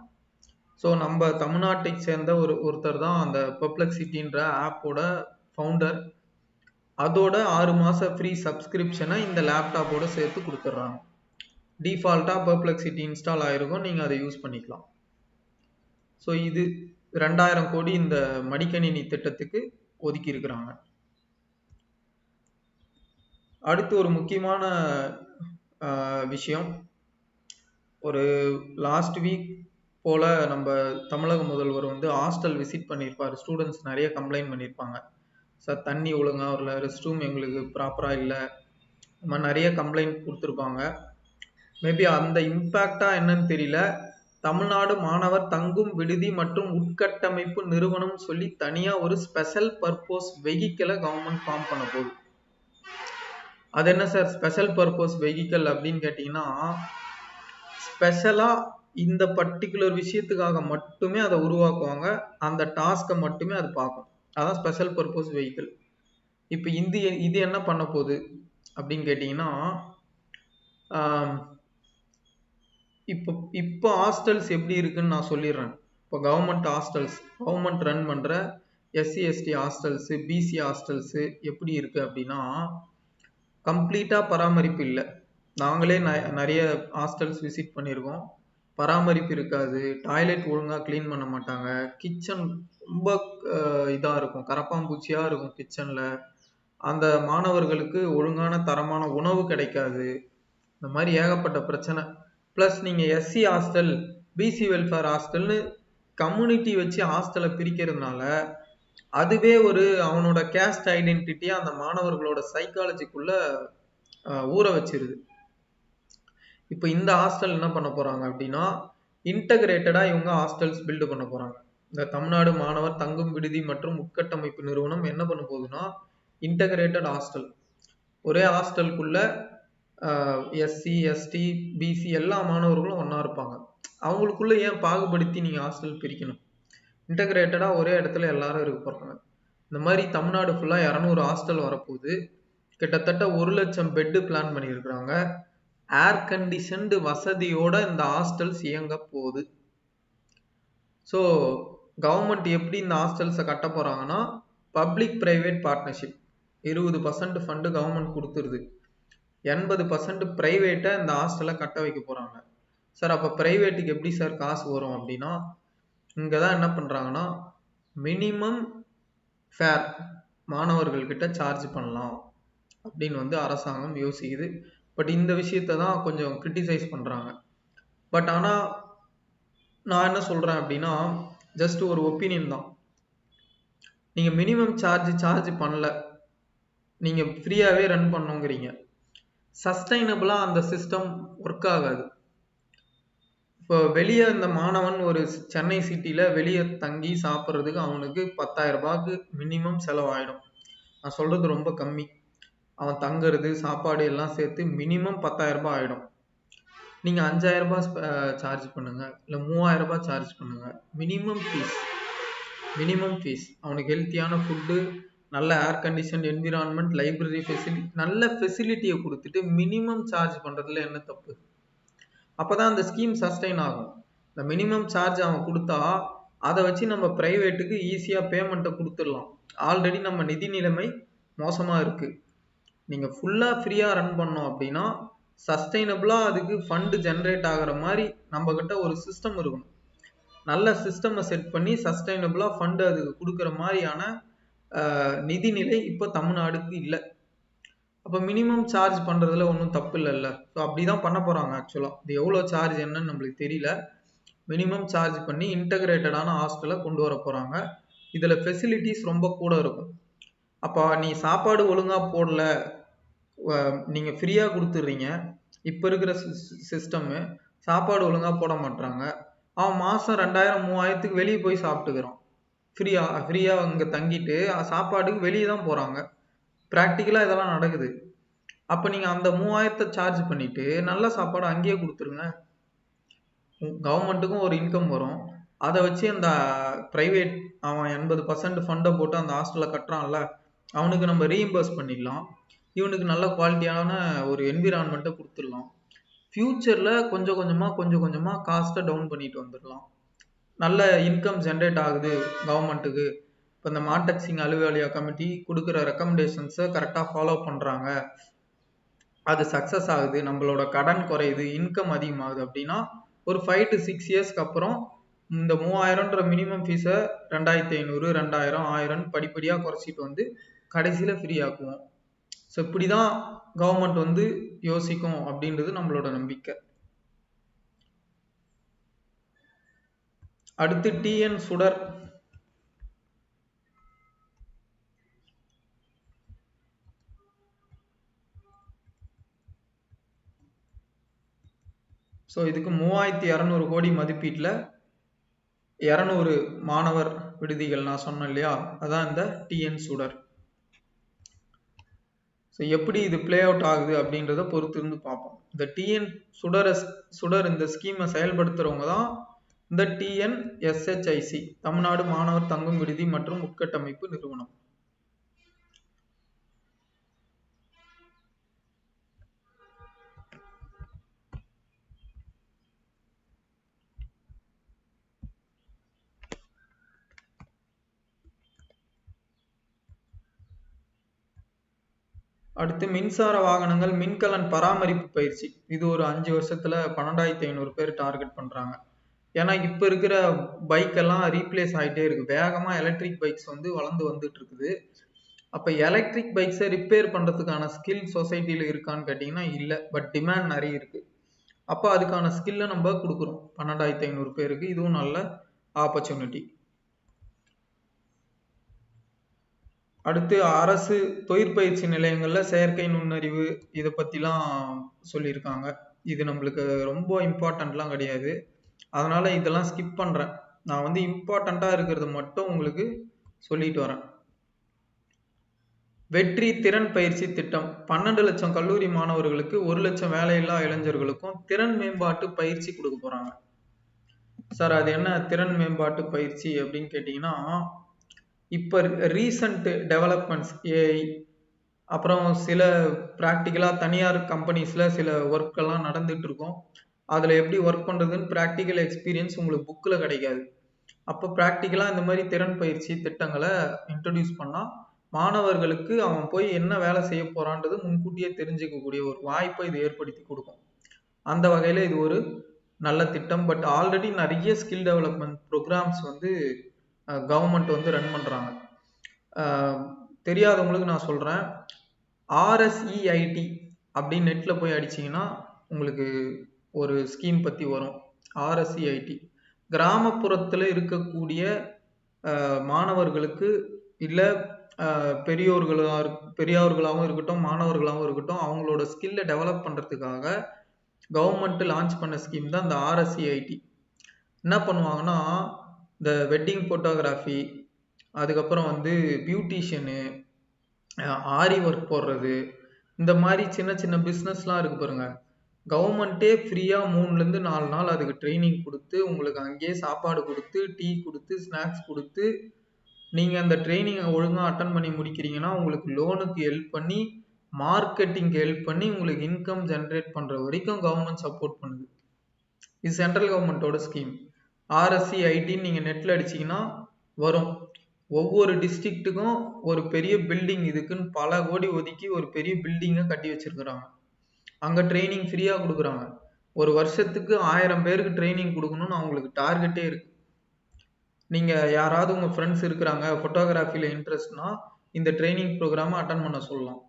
ஸோ நம்ம தமிழ்நாட்டை சேர்ந்த ஒருத்தர் தான் அந்த பெர்ப்ளெக்சிட்டின்ற ஆப்போட ஃபவுண்டர். அதோட 6 மாத ஃப்ரீ சப்ஸ்கிரிப்ஷனை இந்த லேப்டாப்போட சேர்த்து கொடுத்துட்றாங்க. டிஃபால்ட்டாக பெர்ப்ளெக்சிட்டி இன்ஸ்டால் ஆகிருக்கும், நீங்கள் அதை யூஸ் பண்ணிக்கலாம். ஸோ இது 2000 கோடி இந்த மடிக்கணினி திட்டத்துக்கு ஒதுக்கி இருக்கிறாங்க. அடுத்து ஒரு முக்கியமான விஷயம், ஒரு லாஸ்ட் வீக் போல் நம்ம தமிழக முதல்வர் வந்து ஹாஸ்டல் விசிட் பண்ணியிருப்பார். ஸ்டூடெண்ட்ஸ் நிறைய கம்ப்ளைண்ட் பண்ணியிருப்பாங்க, சார் தண்ணி ஒழுங்காக வரல, ரெஸ்ட் ரூம் எங்களுக்கு ப்ராப்பராக இல்லை, இந்த மாதிரி நிறைய கம்ப்ளைண்ட் கொடுத்துருப்பாங்க. மேபி அந்த இம்பேக்டாக என்னன்னு தெரியல, தமிழ்நாடு மாணவர் தங்கும் விடுதி மற்றும் உட்கட்டமைப்பு நிறுவனம் சொல்லி தனியாக ஒரு ஸ்பெஷல் பர்பஸ் வெஹிக்கிளை கவர்மெண்ட் ஃபார்ம் பண்ண போகுது. அது என்ன சார் ஸ்பெஷல் பர்பஸ் வெஹிக்கிள் அப்படின்னு கேட்டிங்கன்னா, ஸ்பெஷலாக இந்த பர்டிகுலர் விஷயத்துக்காக மட்டுமே அதை உருவாக்குவாங்க, அந்த டாஸ்கை மட்டுமே அது பார்க்கும். அதான் ஸ்பெஷல் பர்பஸ் வெஹிக்கிள். இப்போ இது என்ன பண்ண போகுது அப்படின்னு கேட்டிங்கன்னா, இப்போ ஹாஸ்டல்ஸ் எப்படி இருக்குன்னு நான் சொல்லிடுறேன். இப்போ கவர்மெண்ட் ஹாஸ்டல்ஸ், கவர்மெண்ட் ரன் பண்ணுற SC ST hostels, BC hostels எப்படி இருக்குது அப்படின்னா, கம்ப்ளீட்டாக பராமரிப்பு இல்லை. நாங்களே நிறைய ஹாஸ்டல்ஸ் விசிட் பண்ணியிருக்கோம், பராமரிப்பு இருக்காது, டாய்லெட் ஒழுங்காக க்ளீன் பண்ண மாட்டாங்க, கிச்சன் ரொம்ப இதாக இருக்கும், கரப்பாம்பூச்சியாக இருக்கும் கிச்சனில், அந்த மாணவர்களுக்கு ஒழுங்கான தரமான உணவு கிடைக்காது, இந்த மாதிரி ஏகப்பட்ட பிரச்சனை. ப்ளஸ் நீங்கள் எஸ்சி ஹாஸ்டல், பிசி வெல்ஃபேர் ஹாஸ்டல்னு கம்யூனிட்டி வச்சு ஹாஸ்டலை பிரிக்கிறதுனால அதுவே ஒரு அவனோட கேஸ்ட் ஐடென்டிட்டியாக அந்த மாணவர்களோட சைக்காலஜிக்குள்ள ஊற வச்சிருது. இப்போ இந்த ஹாஸ்டல் என்ன பண்ண போகிறாங்க அப்படின்னா, இன்டகிரேட்டடாக இவங்க ஹாஸ்டல்ஸ் பில்டு பண்ண போகிறாங்க. இந்த தமிழ்நாடு மாணவர் தங்கும் விடுதி மற்றும் உட்கட்டமைப்பு நிறுவனம் என்ன பண்ண போகுதுன்னா, இன்டகிரேட்டட் ஹாஸ்டல், ஒரே ஹாஸ்டலுக்குள்ள எஸ்சி எஸ்டி பிசி எல்லா மாணவர்களும் ஒன்றா இருப்பாங்க. அவங்களுக்குள்ள ஏன் பாகுபடுத்தி நீங்கள் ஹாஸ்டல் பிரிக்கணும்? இன்டகிரேட்டடாக ஒரே இடத்துல எல்லாரும் இருக்க போகிறாங்க. இந்த மாதிரி தமிழ்நாடு ஃபுல்லாக 200 ஹாஸ்டல் வரப்போகுது. கிட்டத்தட்ட 1,00,000 பெட்டு பிளான் பண்ணியிருக்கிறாங்க. ஏர் கண்டிஷன்டு வசதியோட இந்த ஹாஸ்டல்ஸ் இயங்க போகுது. ஸோ கவர்மெண்ட் எப்படி இந்த ஹாஸ்டல்ஸை கட்ட போகிறாங்கன்னா, public private partnership, 20% fund government கொடுத்துருது, 80% ப்ரைவேட்டை இந்த ஹாஸ்டலை கட்ட வைக்க போகிறாங்க. சார் அப்போ ப்ரைவேட்டுக்கு எப்படி சார் காசு வரும் அப்படின்னா, இங்கே தான் என்ன பண்ணுறாங்கன்னா, மினிமம் ஃபேர் மாணவர்கள்கிட்ட சார்ஜ் பண்ணலாம் அப்படின்னு வந்து அரசாங்கம் யோசிக்குது. பட் இந்த விஷயத்தை தான் கொஞ்சம் கிரிட்டிசைஸ் பண்ணுறாங்க. பட் ஆனால் நான் என்ன சொல்கிறேன் அப்படின்னா, ஜஸ்ட் ஒரு ஒப்பீனியன் தான். நீங்கள் மினிமம் சார்ஜ் பண்ணல, நீங்கள் ஃப்ரீயாகவே ரன் பண்ணுங்கிறீங்க, சஸ்டைனபிளாக அந்த சிஸ்டம் ஒர்க் ஆகாது. இப்போ வெளியே இந்த மாணவன் ஒரு சென்னை சிட்டியில் வெளியே தங்கி சாப்பிட்றதுக்கு அவனுக்கு 10,000 ரூபாய்க்கு மினிமம் செலவாயிடும். நான் சொல்கிறது ரொம்ப கம்மி, அவன் தங்குறது சாப்பாடு எல்லாம் சேர்த்து மினிமம் 10,000 ரூபாய் ஆகிடும். நீங்கள் 5,000 ரூபாய் சார்ஜ் பண்ணுங்கள், இல்லை 3,000 ரூபாய் சார்ஜ் பண்ணுங்கள். மினிமம் ஃபீஸ் அவனுக்கு ஹெல்த்தியான ஃபுட்டு, நல்ல air condition environment, library facility, நல்ல ஃபெசிலிட்டியை கொடுத்துட்டு மினிமம் சார்ஜ் பண்றதுல என்ன தப்பு? அப்பதான் அந்த ஸ்கீம் சஸ்டைன் ஆகும். இந்த மினிமம் சார்ஜ் அவன் கொடுத்தா அதை வச்சு நம்ம பிரைவேட்டுக்கு ஈஸியா பேமெண்ட்டை கொடுத்துடலாம். ஆல்ரெடி நம்ம நிதி நிலைமை மோசமா இருக்கு. நீங்க ஃபுல்லா ஃப்ரீயா ரன் பண்ணோம் அப்படின்னா சஸ்டைனபிளா அதுக்கு ஃபண்ட் ஜென்ரேட் ஆகுற மாதிரி நம்ம கிட்ட ஒரு சிஸ்டம் இருக்கணும். நல்ல சிஸ்டம் செட் பண்ணி சஸ்டைனபிளா ஃபண்ட் அதுக்கு கொடுக்குற மாதிரியான நிதிநிலை இப்போ தமிழ்நாடுக்கு இல்லை. அப்போ மினிமம் சார்ஜ் பண்றதுல ஒன்றும் தப்பு இல்லைல்ல. ஸோ அப்படிதான் பண்ண போறாங்க. ஆக்சுவலா இது எவ்வளோ சார்ஜ் என்னன்னு நம்மளுக்கு தெரியல. மினிமம் சார்ஜ் பண்ணி இன்டகிரேட்டடான ஹாஸ்டலை கொண்டு வர போறாங்க. இதுல ஃபெசிலிட்டிஸ் ரொம்ப கூட இருக்கும். அப்போ நீ சாப்பாடு ஒழுங்கா போடல, நீங்க ஃப்ரீயா கொடுத்துடுறீங்க. இப்ப இருக்கிற சிஸ்டம் சாப்பாடு ஒழுங்கா போட மாட்டாங்க. அவன் மாசம் 2000 3000க்கு வெளியே போய் சாப்பிட்டுக்கிறான். ஃப்ரீயா அங்க தங்கிட்டு சாப்பாடுக்கு வெளியே தான் போறாங்க. பிராக்டிக்கலா இதெல்லாம் நடக்குது. அப்ப நீங்க அந்த 3000 சார்ஜ் பண்ணிட்டு நல்ல சாப்பாடு அங்கேயே கொடுத்துருங்க. கவர்மெண்ட்டுக்கும் ஒரு இன்கம் வரும். அதை வச்சு அந்த பிரைவேட் அவன் 80% ஃபண்டை போட்டு அந்த ஹாஸ்டல்ல கட்டுறான்ல, அவனுக்கு நம்ம ரீஇம்பர்ஸ் பண்ணிடலாம். இவனுக்கு நல்ல குவாலிட்டியான ஒரு என்விரான்மெண்ட்டை கொடுத்துடலாம். ஃபியூச்சர்ல கொஞ்சம் கொஞ்சமா காஸ்ட்டை டவுன் பண்ணிட்டு வந்துடலாம். நல்ல இன்கம் ஜென்ரேட் ஆகுது கவர்மெண்ட்டுக்கு. இப்போ இந்த மார்டெக்சிங் அலுவலியா கமிட்டி கொடுக்குற ரெக்கமெண்டேஷன்ஸை கரெக்டாக ஃபாலோ பண்ணுறாங்க, அது சக்ஸஸ் ஆகுது, நம்மளோட கடன் குறையுது, இன்கம் அதிகமாகுது அப்படின்னா ஒரு 5 to 6 இயர்ஸ்க்கு அப்புறம் இந்த 3000ன்ற மினிமம் ஃபீஸை 2500 2000 1000 படிப்படியாக குறைச்சிட்டு வந்து கடைசியில் ஃப்ரீ ஆக்குவோம். ஸோ இப்படிதான் கவர்மெண்ட் வந்து யோசிக்கும் அப்படின்றது நம்மளோட நம்பிக்கை. அடுத்து டிஎன் சுடர். ஸோ இதுக்கு 3200 கோடி மதிப்பீட்டில் 200 மாணவர் விடுதிகள் நான் சொன்னேன் இல்லையா, அதான் இந்த டிஎன் சுடர். ஸோ எப்படி இது பிளே அவுட் ஆகுது அப்படின்றத பொறுத்து இருந்து பார்ப்போம். இந்த டிஎன் சுடர் இந்த ஸ்கீமை செயல்படுத்துறவங்க தான் இந்த டிஎன்எஸ்ஹெச்ஐசி, தமிழ்நாடு மாணவர் தங்கும் விடுதி மற்றும் உட்கட்டமைப்பு நிறுவனம். அடுத்து மின்சார வாகனங்கள் மின்கலன் பராமரிப்பு பயிற்சி. இது ஒரு 5 வருஷத்துல 12500 பேர் டார்கெட் பண்றாங்க. ஏன்னா இப்ப இருக்கிற பைக் எல்லாம் ரீப்ளேஸ் ஆகிட்டே இருக்கு. வேகமா எலக்ட்ரிக் பைக்ஸ் வந்து வளர்ந்து வந்துட்டு இருக்குது. அப்ப எலக்ட்ரிக் பைக்ஸை ரிப்பேர் பண்றதுக்கான ஸ்கில் சொசைட்டில இருக்கான்னு கேட்டீங்கன்னா இல்லை. பட் டிமாண்ட் நிறைய இருக்கு. அப்போ அதுக்கான ஸ்கில்லை நம்ம கொடுக்குறோம் 12500 பேருக்கு. இதுவும் நல்ல ஆப்பர்ச்சுனிட்டி. அடுத்து அரசு தொழிற்பயிற்சி நிலையங்கள்ல செயற்கை நுண்ணறிவு இதை பத்திலாம் சொல்லியிருக்காங்க. இது நம்மளுக்கு ரொம்ப இம்பார்ட்டன்ட்லாம் கிடையாது, அதனால இதெல்லாம் ஸ்கிப் பண்றேன். நான் வந்து இம்பார்ட்டண்டா இருக்கிறது மட்டும் உங்களுக்கு சொல்லிட்டு வரேன். வெற்றி திறன் பயிற்சி திட்டம் 12 லட்சம் கல்லூரி மாணவர்களுக்கு 1 லட்சம் வேலையில்லா இளைஞர்களுக்கும் திறன் மேம்பாட்டு பயிற்சி கொடுக்க போறாங்க. சார் அது என்ன திறன் மேம்பாட்டு பயிற்சி அப்படின்னு கேட்டீங்கன்னா, இப்ப ரீசன்ட் டெவலப்மெண்ட்ஸ் ஏஐ, அப்புறம் சில ப்ராக்டிக்கலா தனியார் கம்பெனிஸ்ல சில ஒர்க் எல்லாம் நடந்துட்டு இருக்கும். அதுல எப்படி ஒர்க் பண்றதுன்னு ப்ராக்டிக்கல் எக்ஸ்பீரியன்ஸ் உங்களுக்கு புக்ல கிடைக்காது. அப்போ ப்ராக்டிக்கலா இந்த மாதிரி திறன் பயிற்சி திட்டங்களை இன்ட்ரடியூஸ் பண்ணா மாணவர்களுக்கு அவன் போய் என்ன வேலை செய்ய போறான்றது முன்கூட்டியே தெரிஞ்சுக்கக்கூடிய ஒரு வாய்ப்பை இது ஏற்படுத்தி கொடுக்கும். அந்த வகையில இது ஒரு நல்ல திட்டம். பட் ஆல்ரெடி நிறைய ஸ்கில் டெவலப்மெண்ட் ப்ரோக்ராம்ஸ் வந்து கவர்மெண்ட் வந்து ரன் பண்றாங்க. தெரியாதவங்களுக்கு நான் சொல்றேன், ஆர்எஸ்இஐடி அப்படின்னு நெட்ல போய் அடிச்சீங்கன்னா உங்களுக்கு ஒரு ஸ்கீம் பத்தி வரும். ஆர்எஸ்இஐடி கிராமப்புறத்துல இருக்கக்கூடிய மாணவர்களுக்கு இல்ல பெரியோர்களாகவும் இருக்கட்டும் மாணவர்களாகவும் இருக்கட்டும் அவங்களோட ஸ்கில்லை டெவலப் பண்றதுக்காக கவர்மெண்ட் லான்ச் பண்ண ஸ்கீம் தான் இந்த ஆர்எஸ்இஐடி. என்ன பண்ணுவாங்கன்னா, இந்த வெட்டிங் போட்டோகிராஃபி, அதுக்கப்புறம் வந்து பியூட்டிஷியனு, ஆரி ஒர்க் போடுறது, இந்த மாதிரி சின்ன சின்ன பிஸ்னஸ்லாம் இருக்கு பாருங்க, கவர்மெண்ட்டே ஃப்ரீயா 3ல இருந்து 4 நாள் அதுக்கு ட்ரைனிங் கொடுத்து உங்களுக்கு அங்கேயே சாப்பாடு கொடுத்து டீ கொடுத்து ஸ்நாக்ஸ் கொடுத்து நீங்கள் அந்த ட்ரைனிங்கை ஒழுங்காக அட்டன் பண்ணி முடிக்கிறீங்கன்னா உங்களுக்கு லோனுக்கு ஹெல்ப் பண்ணி மார்க்கெட்டிங்க்கு ஹெல்ப் பண்ணி உங்களுக்கு இன்கம் ஜென்ரேட் பண்ணுற வரைக்கும் கவர்மெண்ட் சப்போர்ட் பண்ணுது. இது சென்ட்ரல் கவர்மெண்ட்டோட ஸ்கீம். ஆர்எஸ்சி ஐடின்னு நீங்கள் நெட்டில் அடிச்சிங்கன்னா வரும். ஒவ்வொரு டிஸ்ட்ரிக்ட்டுக்கும் ஒரு பெரிய பில்டிங் இதுக்குன்னு பல கோடி ஒதுக்கி ஒரு பெரிய பில்டிங்கை கட்டி வச்சிருக்கிறாங்க. அங்கே ட்ரைனிங் ஃப்ரீயாக கொடுக்குறாங்க. ஒரு வருஷத்துக்கு 1000 பேருக்கு ட்ரைனிங் கொடுக்கணும்னு அவங்களுக்கு டார்கெட்டே இருக்கு. நீங்கள் யாராவது உங்கள் ஃப்ரெண்ட்ஸ் இருக்கிறாங்க ஃபோட்டோகிராஃபியில் இன்ட்ரெஸ்ட்னா இந்த ட்ரைனிங் ப்ரோக்ராமை அட்டன் பண்ண சொல்லலாம்.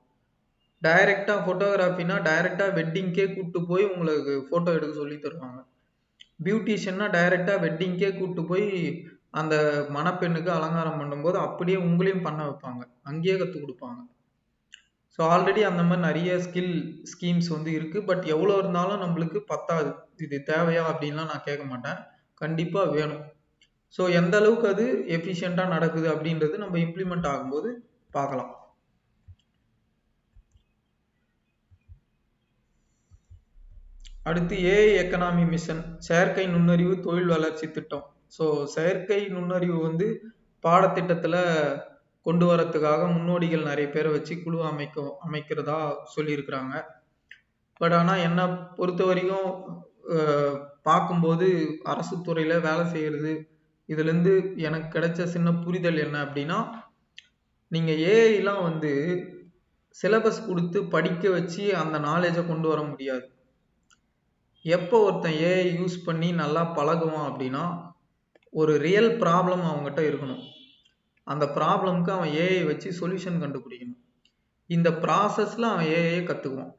டைரெக்டாக ஃபோட்டோகிராஃபினா டைரெக்டாக வெட்டிங்க்கே கூப்பிட்டு போய் உங்களுக்கு ஃபோட்டோ எடுக்க சொல்லி தருவாங்க. பியூட்டிஷியன்னா டைரெக்டாக வெட்டிங்க்கே கூப்பிட்டு போய் அந்த மணப்பெண்ணுக்கு அலங்காரம் பண்ணும்போது அப்படியே உங்களையும் பண்ண வைப்பாங்க, அங்கேயே கற்றுக் கொடுப்பாங்க. ஸோ ஆல்ரெடி அந்த மாதிரி நிறைய ஸ்கீம்ஸ் வந்து இருக்குது. பட் எவ்வளோ இருந்தாலும் நம்மளுக்கு பத்தாது. இது தேவையா அப்படின்லாம் நான் கேட்க மாட்டேன், கண்டிப்பாக வேணும். ஸோ எந்த அளவுக்கு அது எஃபிஷியண்ட்டாக நடக்குது அப்படின்றது நம்ம இம்ப்ளிமெண்ட் ஆகும்போது பார்க்கலாம். அடுத்து ஏஐ எக்கனாமி மிஷன், செயற்கை நுண்ணறிவு தொழில் வளர்ச்சி திட்டம். ஸோ செயற்கை நுண்ணறிவு வந்து பாடத்திட்டத்தில் கொண்டு வரத்துக்காக முன்னோடிகள் நிறைய பேரை வச்சு குழு அமைக்கிறதா சொல்லியிருக்கிறாங்க. பட் ஆனால் என்னை பொறுத்த வரைக்கும் பார்க்கும்போது அரசு துறையில் வேலை செய்கிறது, இதுலேருந்து எனக்கு கிடைச்ச சின்ன புரிதல் என்ன அப்படின்னா, நீங்கள் ஏஐலாம் வந்து சிலபஸ் கொடுத்து படிக்க வச்சு அந்த நாலேஜை கொண்டு வர முடியாது. எப்போ ஒருத்தன் ஏஐ யூஸ் பண்ணி நல்லா பழகுவான் அப்படின்னா, ஒரு ரியல் ப்ராப்ளம் அவங்ககிட்ட இருக்கணும். அந்த ப்ராப்ளம்க்கு அவன் ஏஐ வச்சு சொல்யூஷன் கண்டுபிடிக்கணும். இந்த ப்ராசஸில் அவன் ஏஐயை கற்றுக்குவான்.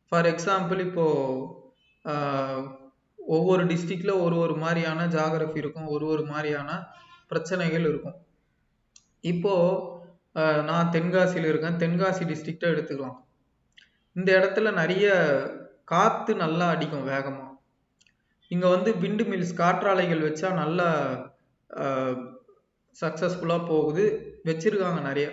ஃபார் எக்ஸாம்பிள், இப்போது ஒவ்வொரு டிஸ்ட்ரிக்டில் ஒரு மாதிரியான ஜாகிரஃபி இருக்கும், ஒரு மாதிரியான பிரச்சனைகள் இருக்கும். இப்போது நான் தென்காசியில் இருக்கேன், தென்காசி டிஸ்ட்ரிக்டை எடுத்துக்கலாம். இந்த இடத்துல நிறைய காற்று நல்லா அடிக்கும் வேகமாக. இங்கே வந்து விண்டு மில்ஸ் காற்றாலைகள் வச்சா நல்லா சக்ஸஸ்ஃபுல்லாக போகுது, வச்சுருக்காங்க நிறைய.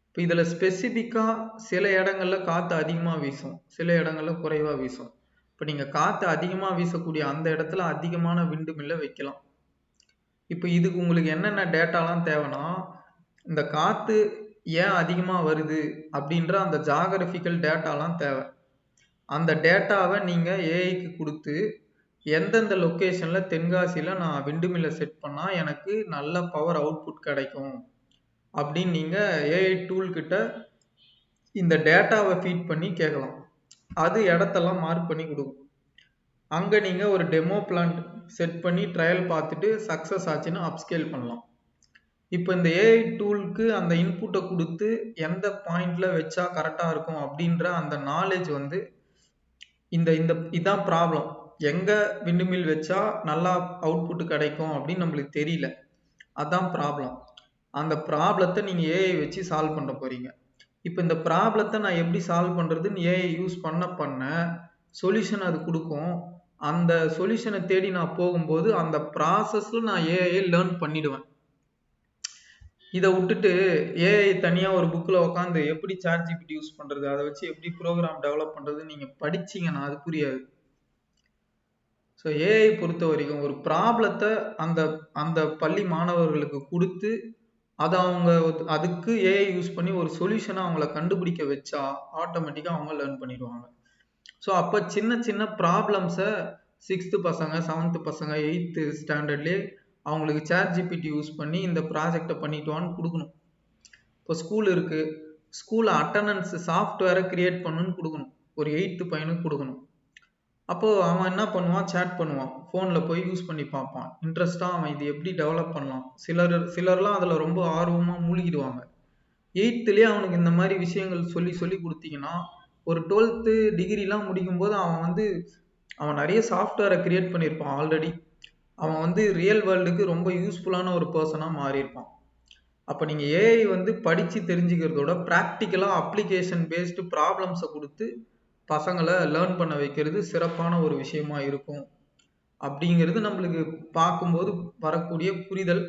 இப்போ இதில் ஸ்பெசிஃபிக்காக சில இடங்களில் காற்று அதிகமாக வீசும், சில இடங்களில் குறைவாக வீசும். இப்போ நீங்கள் காற்று அதிகமாக வீசக்கூடிய அந்த இடத்துல அதிகமான விண்டு மில்லை வைக்கலாம். இப்போ இதுக்கு உங்களுக்கு என்னென்ன டேட்டாலாம் தேவைன்னா, இந்த காற்று ஏன் அதிகமாக வருது அப்படின்ற அந்த ஜாகிரபிக்கல் டேட்டாலாம் தேவை. அந்த டேட்டாவை நீங்கள் ஏஐக்கு கொடுத்து எந்தெந்த லொக்கேஷனில் தென்காசியில் நான் விண்டு மில்லை செட் பண்ணால் எனக்கு நல்ல பவர் அவுட்புட் கிடைக்கும் அப்படின்னு நீங்கள் ஏஐ டூல் கிட்ட இந்த டேட்டாவை ஃபீட் பண்ணி கேட்கலாம். அது இடத்தெல்லாம் மார்க் பண்ணி கொடுக்கும். அங்கே நீங்கள் ஒரு டெமோ பிளான் செட் பண்ணி ட்ரையல் பார்த்துட்டு சக்ஸஸ் ஆச்சுன்னா அப்ஸ்கேல் பண்ணலாம். இப்போ இந்த ஏஐ டூலுக்கு அந்த இன்புட்டை கொடுத்து எந்த பாயிண்ட்ல வச்சா கரெக்டாக இருக்கும் அப்படின்ற அந்த நாலேஜ் வந்து இதான் ப்ராப்ளம், எங்கே விண்டுமில் வச்சா நல்லா அவுட்புட் கிடைக்கும் அப்படின்னு நம்மளுக்கு தெரியல, அதான் ப்ராப்ளம். அந்த ப்ராப்ளத்தை நீங்கள் ஏஐ வச்சு சால்வ் பண்ண போகிறீங்க. இப்போ இந்த ப்ராப்ளத்தை நான் எப்படி சால்வ் பண்ணுறதுன்னு ஏஐ யூஸ் பண்ண சொல்யூஷன் அது கொடுக்கும். அந்த சொல்யூஷனை தேடி நான் போகும்போது அந்த ப்ராசஸில் நான் ஏஐ லேர்ன் பண்ணிடுவேன். இதை விட்டுட்டு ஏஐ தனியாக ஒரு புக்கில் உட்காந்து எப்படி ChatGPT யூஸ் பண்ணுறது, அதை வச்சு எப்படி ப்ரோக்ராம் டெவலப் பண்ணுறது நீங்கள் படிச்சிங்கன்னா அது புரியாது. ஸோ ஏஐ பொறுத்த வரைக்கும் ஒரு ப்ராப்ளத்தை அந்த அந்த பள்ளி மாணவர்களுக்கு கொடுத்து அதை அவங்க அதுக்கு ஏஐ யூஸ் பண்ணி ஒரு சொல்யூஷனை அவங்கள கண்டுபிடிக்க வச்சா ஆட்டோமேட்டிக்காக அவங்க லேர்ன் பண்ணிடுவாங்க. ஸோ அப்போ சின்ன சின்ன ப்ராப்ளம்ஸை 6th பசங்க 7th பசங்க 8th ஸ்டாண்டர்ட்லேயே அவங்களுக்கு ChatGPT யூஸ் பண்ணி இந்த ப்ராஜெக்டை பண்ணிட்டுவான்னு கொடுக்கணும். இப்போ ஸ்கூல் இருக்குது, ஸ்கூலில் அட்டண்டன்ஸ் சாஃப்ட்வேரை கிரியேட் பண்ணுன்னு கொடுக்கணும், ஒரு 8th பையனுக்கு கொடுக்கணும். அப்போது அவன் என்ன பண்ணுவான், சேட் பண்ணுவான், ஃபோனில் போய் யூஸ் பண்ணி பார்ப்பான், இன்ட்ரெஸ்ட்டாக அவன் இது எப்படி டெவலப் பண்ணலாம். சிலர்லாம் அதில் ரொம்ப ஆர்வமாக மூழ்கிடுவாங்க. 8thலேயே அவனுக்கு இந்த மாதிரி விஷயங்கள் சொல்லி கொடுத்தீங்கன்னா ஒரு 12th டிகிரிலாம் முடிக்கும்போது அவன் நிறைய சாஃப்ட்வேரை கிரியேட் பண்ணியிருப்பான் ஆல்ரெடி. அவன் ரியல் வேர்ல்டுக்கு ரொம்ப யூஸ்ஃபுல்லான ஒரு பர்சனாக மாறியிருப்பான். அப்போ நீங்கள் ஏஐ படித்து தெரிஞ்சுக்கிறதோட ப்ராக்டிக்கலாக அப்ளிகேஷன் பேஸ்டு ப்ராப்ளம்ஸை கொடுத்து பசங்களை லேர்ன் பண்ண வைக்கிறது சிறப்பான ஒரு விஷயமா இருக்கும் அப்படிங்கிறது நம்மளுக்கு பார்க்கும்போது வரக்கூடிய புரிதல்.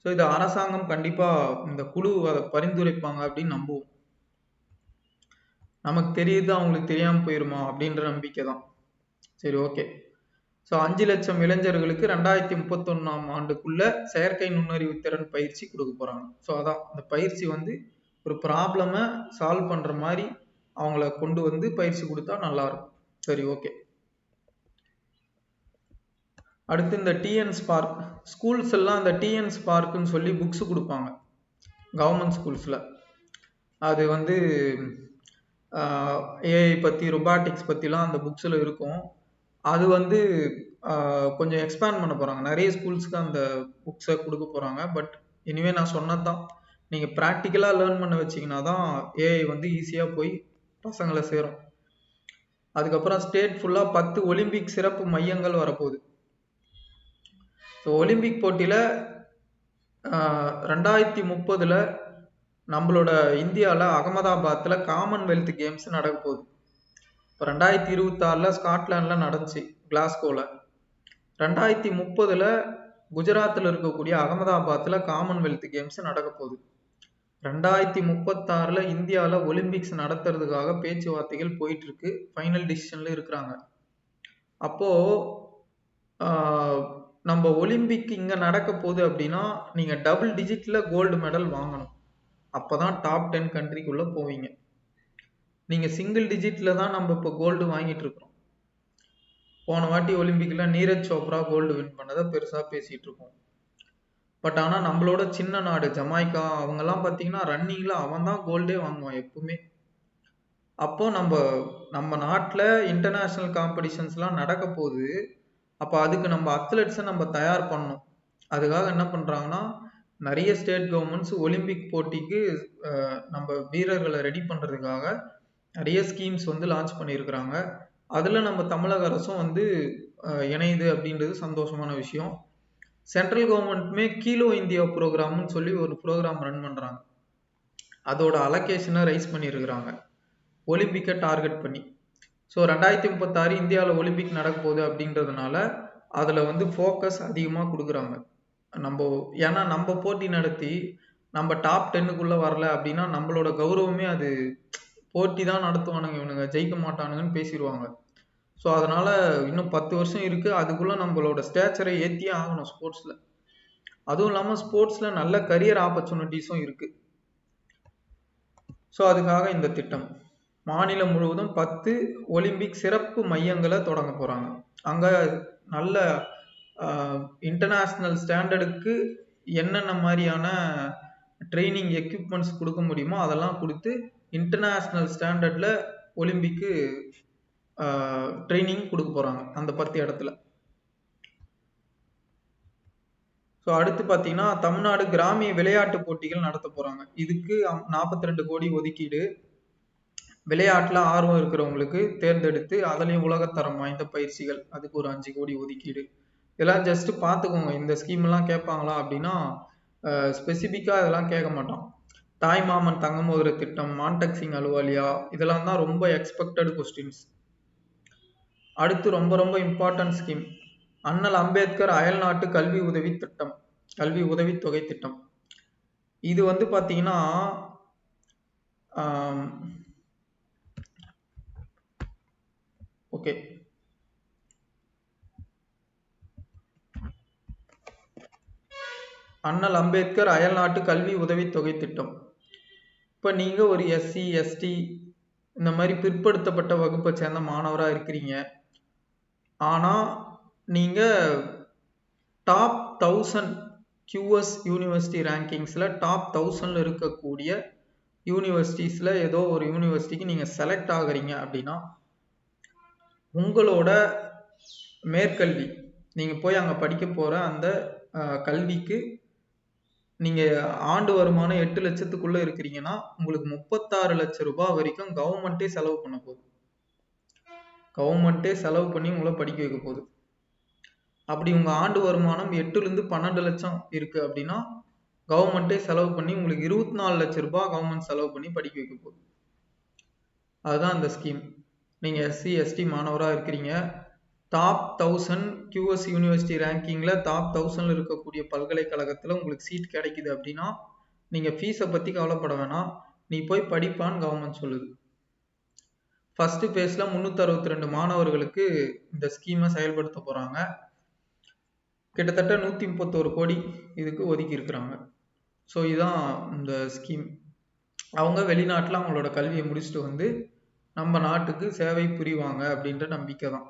ஸோ இதை அரசாங்கம் கண்டிப்பாக இந்த குழு அதை பரிந்துரைப்பாங்க அப்படின்னு நம்புவோம். நமக்கு தெரியுது அவங்களுக்கு தெரியாமல் போயிருமா அப்படின்ற நம்பிக்கை தான். சரி, ஓகே. ஸோ 5 லட்சம் இளைஞர்களுக்கு 2031ஆம் ஆண்டுக்குள்ள செயற்கை நுண்ணறிவு திறன் பயிற்சி கொடுக்க போறாங்க. ஸோ அதான் இந்த பயிற்சி வந்து ஒரு ப்ராப்ளமை சால்வ் பண்ற மாதிரி அவங்கள கொண்டு வந்து பயிற்சி கொடுத்தா நல்லா இருக்கும். சரி, ஓகே. அடுத்து இந்த டிஎன் ஸ்பார்க் ஸ்கூல்ஸ் எல்லாம் இந்த டிஎன் ஸ்பார்க்னு சொல்லி புக்ஸ் கொடுப்பாங்க கவர்மெண்ட் ஸ்கூல்ஸ்ல. அது வந்து ஏஐ பத்தி ரொபாட்டிக்ஸ் பத்திலாம் அந்த புக்ஸ்ல இருக்கும். அது வந்து கொஞ்சம் எக்ஸ்பேண்ட் பண்ண போறாங்க. நிறைய ஸ்கூல்ஸ்க்கு அந்த புக்ஸை கொடுக்க போறாங்க. பட் இனிமே நான் சொன்னதுதான், நீங்க ப்ராக்டிக்கலா லேர்ன் பண்ண வச்சீங்கன்னா தான் ஏஐ வந்து ஈஸியா போய் பசங்களை சேரும். அதுக்கப்புறம் ஸ்டேட் ஃபுல்லா 10 ஒலிம்பிக் சிறப்பு மையங்கள் வரப்போகுது. ஸோ ஒலிம்பிக் போட்டியில 2030 நம்மளோட இந்தியாவில் அகமதாபாத்தில் காமன்வெல்த் கேம்ஸ் நடக்க போகுது. இப்போ 2026 ஸ்காட்லாண்டில் நடந்துச்சு கிளாஸ்கோவில். 2030 குஜராத்தில் இருக்கக்கூடிய அகமதாபாத்தில் காமன்வெல்த் கேம்ஸ் நடக்க போகுது. 2036 இந்தியாவில் ஒலிம்பிக்ஸ் நடத்துறதுக்காக பேச்சுவார்த்தைகள் போயிட்டு இருக்கு. ஃபைனல் டிசிஷன்ல இருக்கிறாங்க. அப்போ நம்ம ஒலிம்பிக் இங்க நடக்க போகுது அப்படின்னா நீங்க டபுள் டிஜிட்ல கோல்டு மெடல் வாங்கணும். அப்பதான் டாப் 10 கண்ட்ரிக்குள்ள போவீங்க. நீங்க சிங்கிள் டிஜிட்ல தான் நம்ம இப்போ கோல்டு வாங்கிட்டு இருக்கோம். போன வாட்டி ஒலிம்பிக்ல நீரஜ் சோப்ரா கோல்டு வின் பண்ணதை பெருசா பேசிட்டு இருக்கோம். பட் ஆனா நம்மளோட சின்ன நாடு ஜமாய்க்கா அவங்கெல்லாம் பாத்தீங்கன்னா ரன்னிங்ல அவன் தான் கோல்டே வாங்குவான் எப்பவுமே. அப்போ நம்ம நாட்டுல இன்டர்நேஷனல் காம்படிஷன்ஸ் எல்லாம் நடக்க போகுது. அப்போ அதுக்கு நம்ம அத்லெட்ஸை நம்ம தயார் பண்ணணும். அதுக்காக என்ன பண்றாங்கன்னா நிறைய ஸ்டேட் கவர்மெண்ட்ஸ் ஒலிம்பிக் போட்டிக்கு நம்ம வீரர்களை ரெடி பண்றதுக்காக நிறைய ஸ்கீம்ஸ் வந்து லான்ச் பண்ணியிருக்கிறாங்க. அதுல நம்ம தமிழக அரசும் வந்து இணையுது அப்படின்றது சந்தோஷமான விஷயம். சென்ட்ரல் கவர்மெண்ட்டுமே கீலோ இந்தியா ப்ரோக்ராம்னு சொல்லி ஒரு ப்ரோக்ராம் ரன் பண்றாங்க. அதோட அலோகேஷனை ரைஸ் பண்ணியிருக்கிறாங்க ஒலிம்பிக்கை டார்கெட் பண்ணி. ஸோ 2036 இந்தியாவில் ஒலிம்பிக் நடக்க போகுது அப்படின்றதுனால அதில் வந்து ஃபோக்கஸ் அதிகமாக கொடுக்குறாங்க. ஏன்னா நம்ம போட்டி நடத்தி நம்ம டாப் 10க்குள்ளே வரல அப்படின்னா நம்மளோட கௌரவமே அது போட்டி தான் நடத்துவானுங்க இவனுங்க ஜெயிக்க மாட்டானுங்கன்னு பேசிடுவாங்க. ஸோ அதனால இன்னும் 10 வருஷம் இருக்கு. அதுக்குள்ள நம்மளோட ஸ்டேச்சரை ஏற்றியே ஆகணும் ஸ்போர்ட்ஸில். அதுவும் இல்லாமல் ஸ்போர்ட்ஸில் நல்ல கரியர் ஆப்பர்ச்சுனிட்டிஸும் இருக்கு. ஸோ அதுக்காக இந்த திட்டம் மாநிலம் முழுவதும் 10 ஒலிம்பிக் சிறப்பு மையங்களை தொடங்க போறாங்க. அங்க நல்ல இன்டர்நேஷனல் ஸ்டாண்டர்டுக்கு என்னென்ன மாதிரியான ட்ரைனிங் எக்யூப்மெண்ட்ஸ் கொடுக்க முடியுமோ அதெல்லாம் கொடுத்து இன்டர்நேஷனல் ஸ்டாண்டர்ட்ல ஒலிம்பிக்கு ட்ரைனிங் கொடுக்க போறாங்க அந்த 10 இடத்துல. ஸோ அடுத்து பார்த்தீங்கன்னா தமிழ்நாடு கிராமிய விளையாட்டு போட்டிகள் நடத்த போறாங்க. இதுக்கு 42 கோடி ஒதுக்கீடு. விளையாட்டுல ஆர்வம் இருக்கிறவங்களுக்கு தேர்ந்தெடுத்து அதுலயும் உலகத்தரம் வாய்ந்த பயிற்சிகள் அதுக்கு ஒரு 5 கோடி ஒதுக்கீடு. இதெல்லாம் ஜஸ்ட் பார்த்துக்கோங்க. இந்த ஸ்கீம் எல்லாம் கேட்பாங்களா அப்படின்னா ஸ்பெசிபிக்கா இதெல்லாம் கேட்க மாட்டோம். தாய்மாமன் தங்கமோதிர திட்டம், மான்டெக் சிங் அலுவாலியா, இதெல்லாம் தான் ரொம்ப எக்ஸ்பெக்டட் கொஸ்டின்ஸ். அடுத்து ரொம்ப ரொம்ப இம்பார்ட்டன்ட் ஸ்கீம் அண்ணல் அம்பேத்கர் அயல்நாட்டு கல்வி உதவி திட்டம், கல்வி உதவித்தொகை திட்டம். இது வந்து பாத்தீங்கன்னா ஓகே அண்ணல் அம்பேத்கர் அயல்நாட்டு கல்வி உதவித்தொகை திட்டம். இப்போ நீங்க ஒரு எஸ்சி எஸ்டி இந்த மாதிரி பிற்படுத்தப்பட்ட வகுப்பை சேர்ந்த மாணவரா இருக்கிறீங்க. ஆனா நீங்க டாப் 1000 QS யூனிவர்சிட்டி ரேங்கிங்ஸ்ல டாப் 1000 இருக்கக்கூடிய யூனிவர்சிட்டிஸ்ல ஏதோ ஒரு யூனிவர்சிட்டிக்கு நீங்க செலக்ட் ஆகுறீங்க அப்படின்னா உங்களோட மேற்கல்வி நீங்க போய் அங்க படிக்க போற அந்த கல்விக்கு நீங்க ஆண்டு வருமானம் 8 லட்சத்துக்குள்ள இருக்கிறீங்கன்னா உங்களுக்கு 36 லட்சம் ரூபாய் வரைக்கும் கவர்மெண்டே செலவு பண்ண போகுது. கவர்மெண்டே செலவு பண்ணி உங்களை படிக்க வைக்க போகுது. அப்படி உங்க ஆண்டு வருமானம் 8 லிருந்து 12 லட்சம் இருக்கு அப்படின்னா கவர்மெண்டே செலவு பண்ணி உங்களுக்கு 24 லட்சம் ரூபாய் கவர்மெண்ட் செலவு பண்ணி படிக்க வைக்க போகுது. அதுதான் இந்த ஸ்கீம். நீங்க எஸ்சி எஸ்டி மாணவரா இருக்கிறீங்க, டாப் 1000 QS யூனிவர்சிட்டி ரேங்கிங்ல டாப் 1000 இருக்கக்கூடிய பல்கலைக்கழகத்துல உங்களுக்கு சீட் கிடைக்குது அப்படின்னா நீங்க ஃபீஸை பத்தி கவலைப்பட வேணாம். நீ போய் படிப்பான்னு கவர்மெண்ட் சொல்லுது. ஃபர்ஸ்ட் பேஸ்ல 362 மாணவர்களுக்கு இந்த ஸ்கீமை செயல்படுத்த போறாங்க. கிட்டத்தட்ட 131 கோடி இதுக்கு ஒதுக்கி இருக்கிறாங்க. ஸோ இதுதான் இந்த ஸ்கீம். அவங்க வெளிநாட்டில் அவங்களோட கல்வியை முடிச்சுட்டு வந்து நம்ம நாட்டுக்கு சேவை புரிவாங்க அப்படின்ற நம்பிக்கை தான்.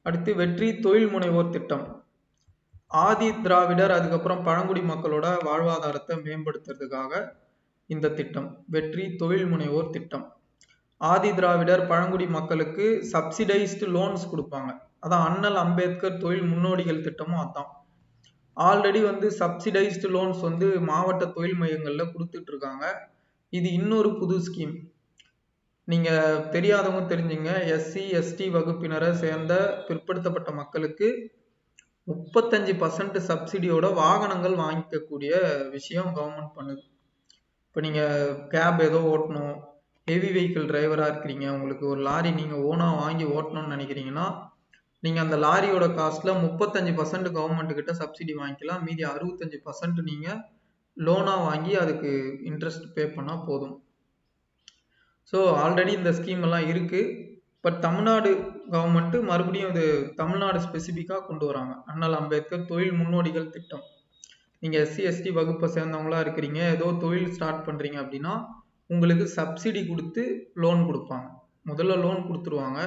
அடுத்து வெற்றி தொழில் முனைவோர் திட்டம். ஆதி திராவிடர் அதுக்கப்புறம் பழங்குடி மக்களோட வாழ்வாதாரத்தை மேம்படுத்துறதுக்காக இந்த திட்டம் வெற்றி தொழில் முனைவோர் திட்டம். ஆதி திராவிடர் பழங்குடி மக்களுக்கு சப்சிடைஸ்டு லோன்ஸ் கொடுப்பாங்க. அதான் அண்ணல் அம்பேத்கர் தொழில் முன்னோடிகள் திட்டமும் அதான். ஆல்ரெடி வந்து சப்சிடைஸ்டு லோன்ஸ் வந்து மாவட்ட தொழில் மையங்கள்ல கொடுத்துட்டு இருக்காங்க. இது இன்னொரு புது ஸ்கீம். நீங்க தெரியாதவங்க தெரிஞ்சுங்க. எஸ்சி எஸ்டி வகுப்பினரை சேர்ந்த பிற்படுத்தப்பட்ட மக்களுக்கு 35% சப்சிடியோட வாகனங்கள் வாங்கிக்கக்கூடிய விஷயம் கவர்மெண்ட் பண்ணுது. இப்போ நீங்க கேப் ஏதோ ஓட்டணும், ஹெவி வெஹிக்கிள் டிரைவரா இருக்கிறீங்க, உங்களுக்கு ஒரு லாரி நீங்க ஓனா வாங்கி ஓட்டணும்னு நினைக்கிறீங்கன்னா நீங்க அந்த லாரியோட காஸ்ட்ல 35% கவர்மெண்ட் கிட்ட சப்சிடி வாங்கிக்கலாம். மீதி 65% நீங்க லோனா வாங்கி அதுக்கு இன்ட்ரெஸ்ட் பே பண்ணா போதும். ஸோ ஆல்ரெடி இந்த ஸ்கீம் எல்லாம் இருக்கு. பட் தமிழ்நாடு கவர்மெண்ட் மறுபடியும் இது தமிழ்நாடு ஸ்பெசிஃபிக்காக கொண்டு வராங்க. அண்ணல் அம்பேத்கர் தொழில் முன்னோடிகள் திட்டம். நீங்க எஸ்சி எஸ்டி வகுப்பை சேர்ந்தவங்களா இருக்கிறீங்க, ஏதோ தொழில் ஸ்டார்ட் பண்றீங்க அப்படின்னா உங்களுக்கு சப்சிடி கொடுத்து லோன் கொடுப்பாங்க. முதல்ல லோன் கொடுத்துருவாங்க.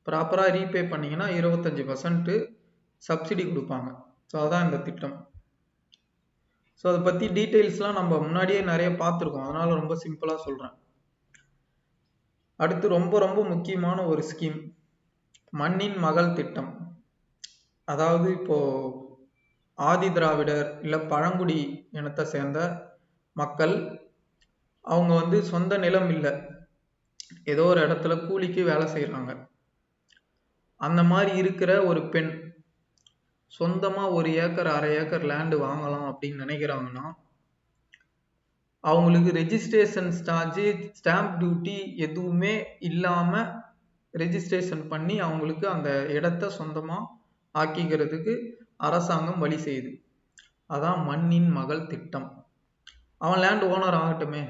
ப்ராப்பராக ரீபே பண்ணீங்கன்னா 25% சப்சிடி கொடுப்பாங்க. ஸோ அதான் இந்த திட்டம். ஸோ அதை பற்றி டீட்டெயில்ஸ்லாம் நம்ம முன்னாடியே நிறைய பார்த்துருக்கோம், அதனால ரொம்ப சிம்பிளாக சொல்கிறேன். அடுத்து ரொம்ப ரொம்ப முக்கியமான ஒரு ஸ்கீம் மண்ணின் மகள் திட்டம். அதாவது இப்போ ஆதி திராவிடர் இல்லை பழங்குடி இனத்தை சேர்ந்த மக்கள், அவங்க வந்து சொந்த நிலம் இல்லை, ஏதோ ஒரு இடத்துல கூலிக்கு வேலை செய்கிறாங்க. அந்த மாதிரி இருக்கிற ஒரு பெண் சொந்தமா 1 ஏக்கர் 1/2 ஏக்கர் லேண்டு வாங்கலாம் அப்படின்னு நினைக்கிறாங்கன்னா அவங்களுக்கு ரெஜிஸ்ட்ரேஷன் சார்ஜ் ஸ்டாம்ப் டியூட்டி எதுவுமே இல்லாம ரெஜிஸ்ட்ரேஷன் பண்ணி அவங்களுக்கு அந்த இடத்த சொந்தமா ஆக்கிக்கிறதுக்கு அரசாங்கம் வழி செய்யுது. அதான் மண்ணின் மகள் திட்டம். அவன் லேண்ட் ஓனர் ஆகட்டுமே.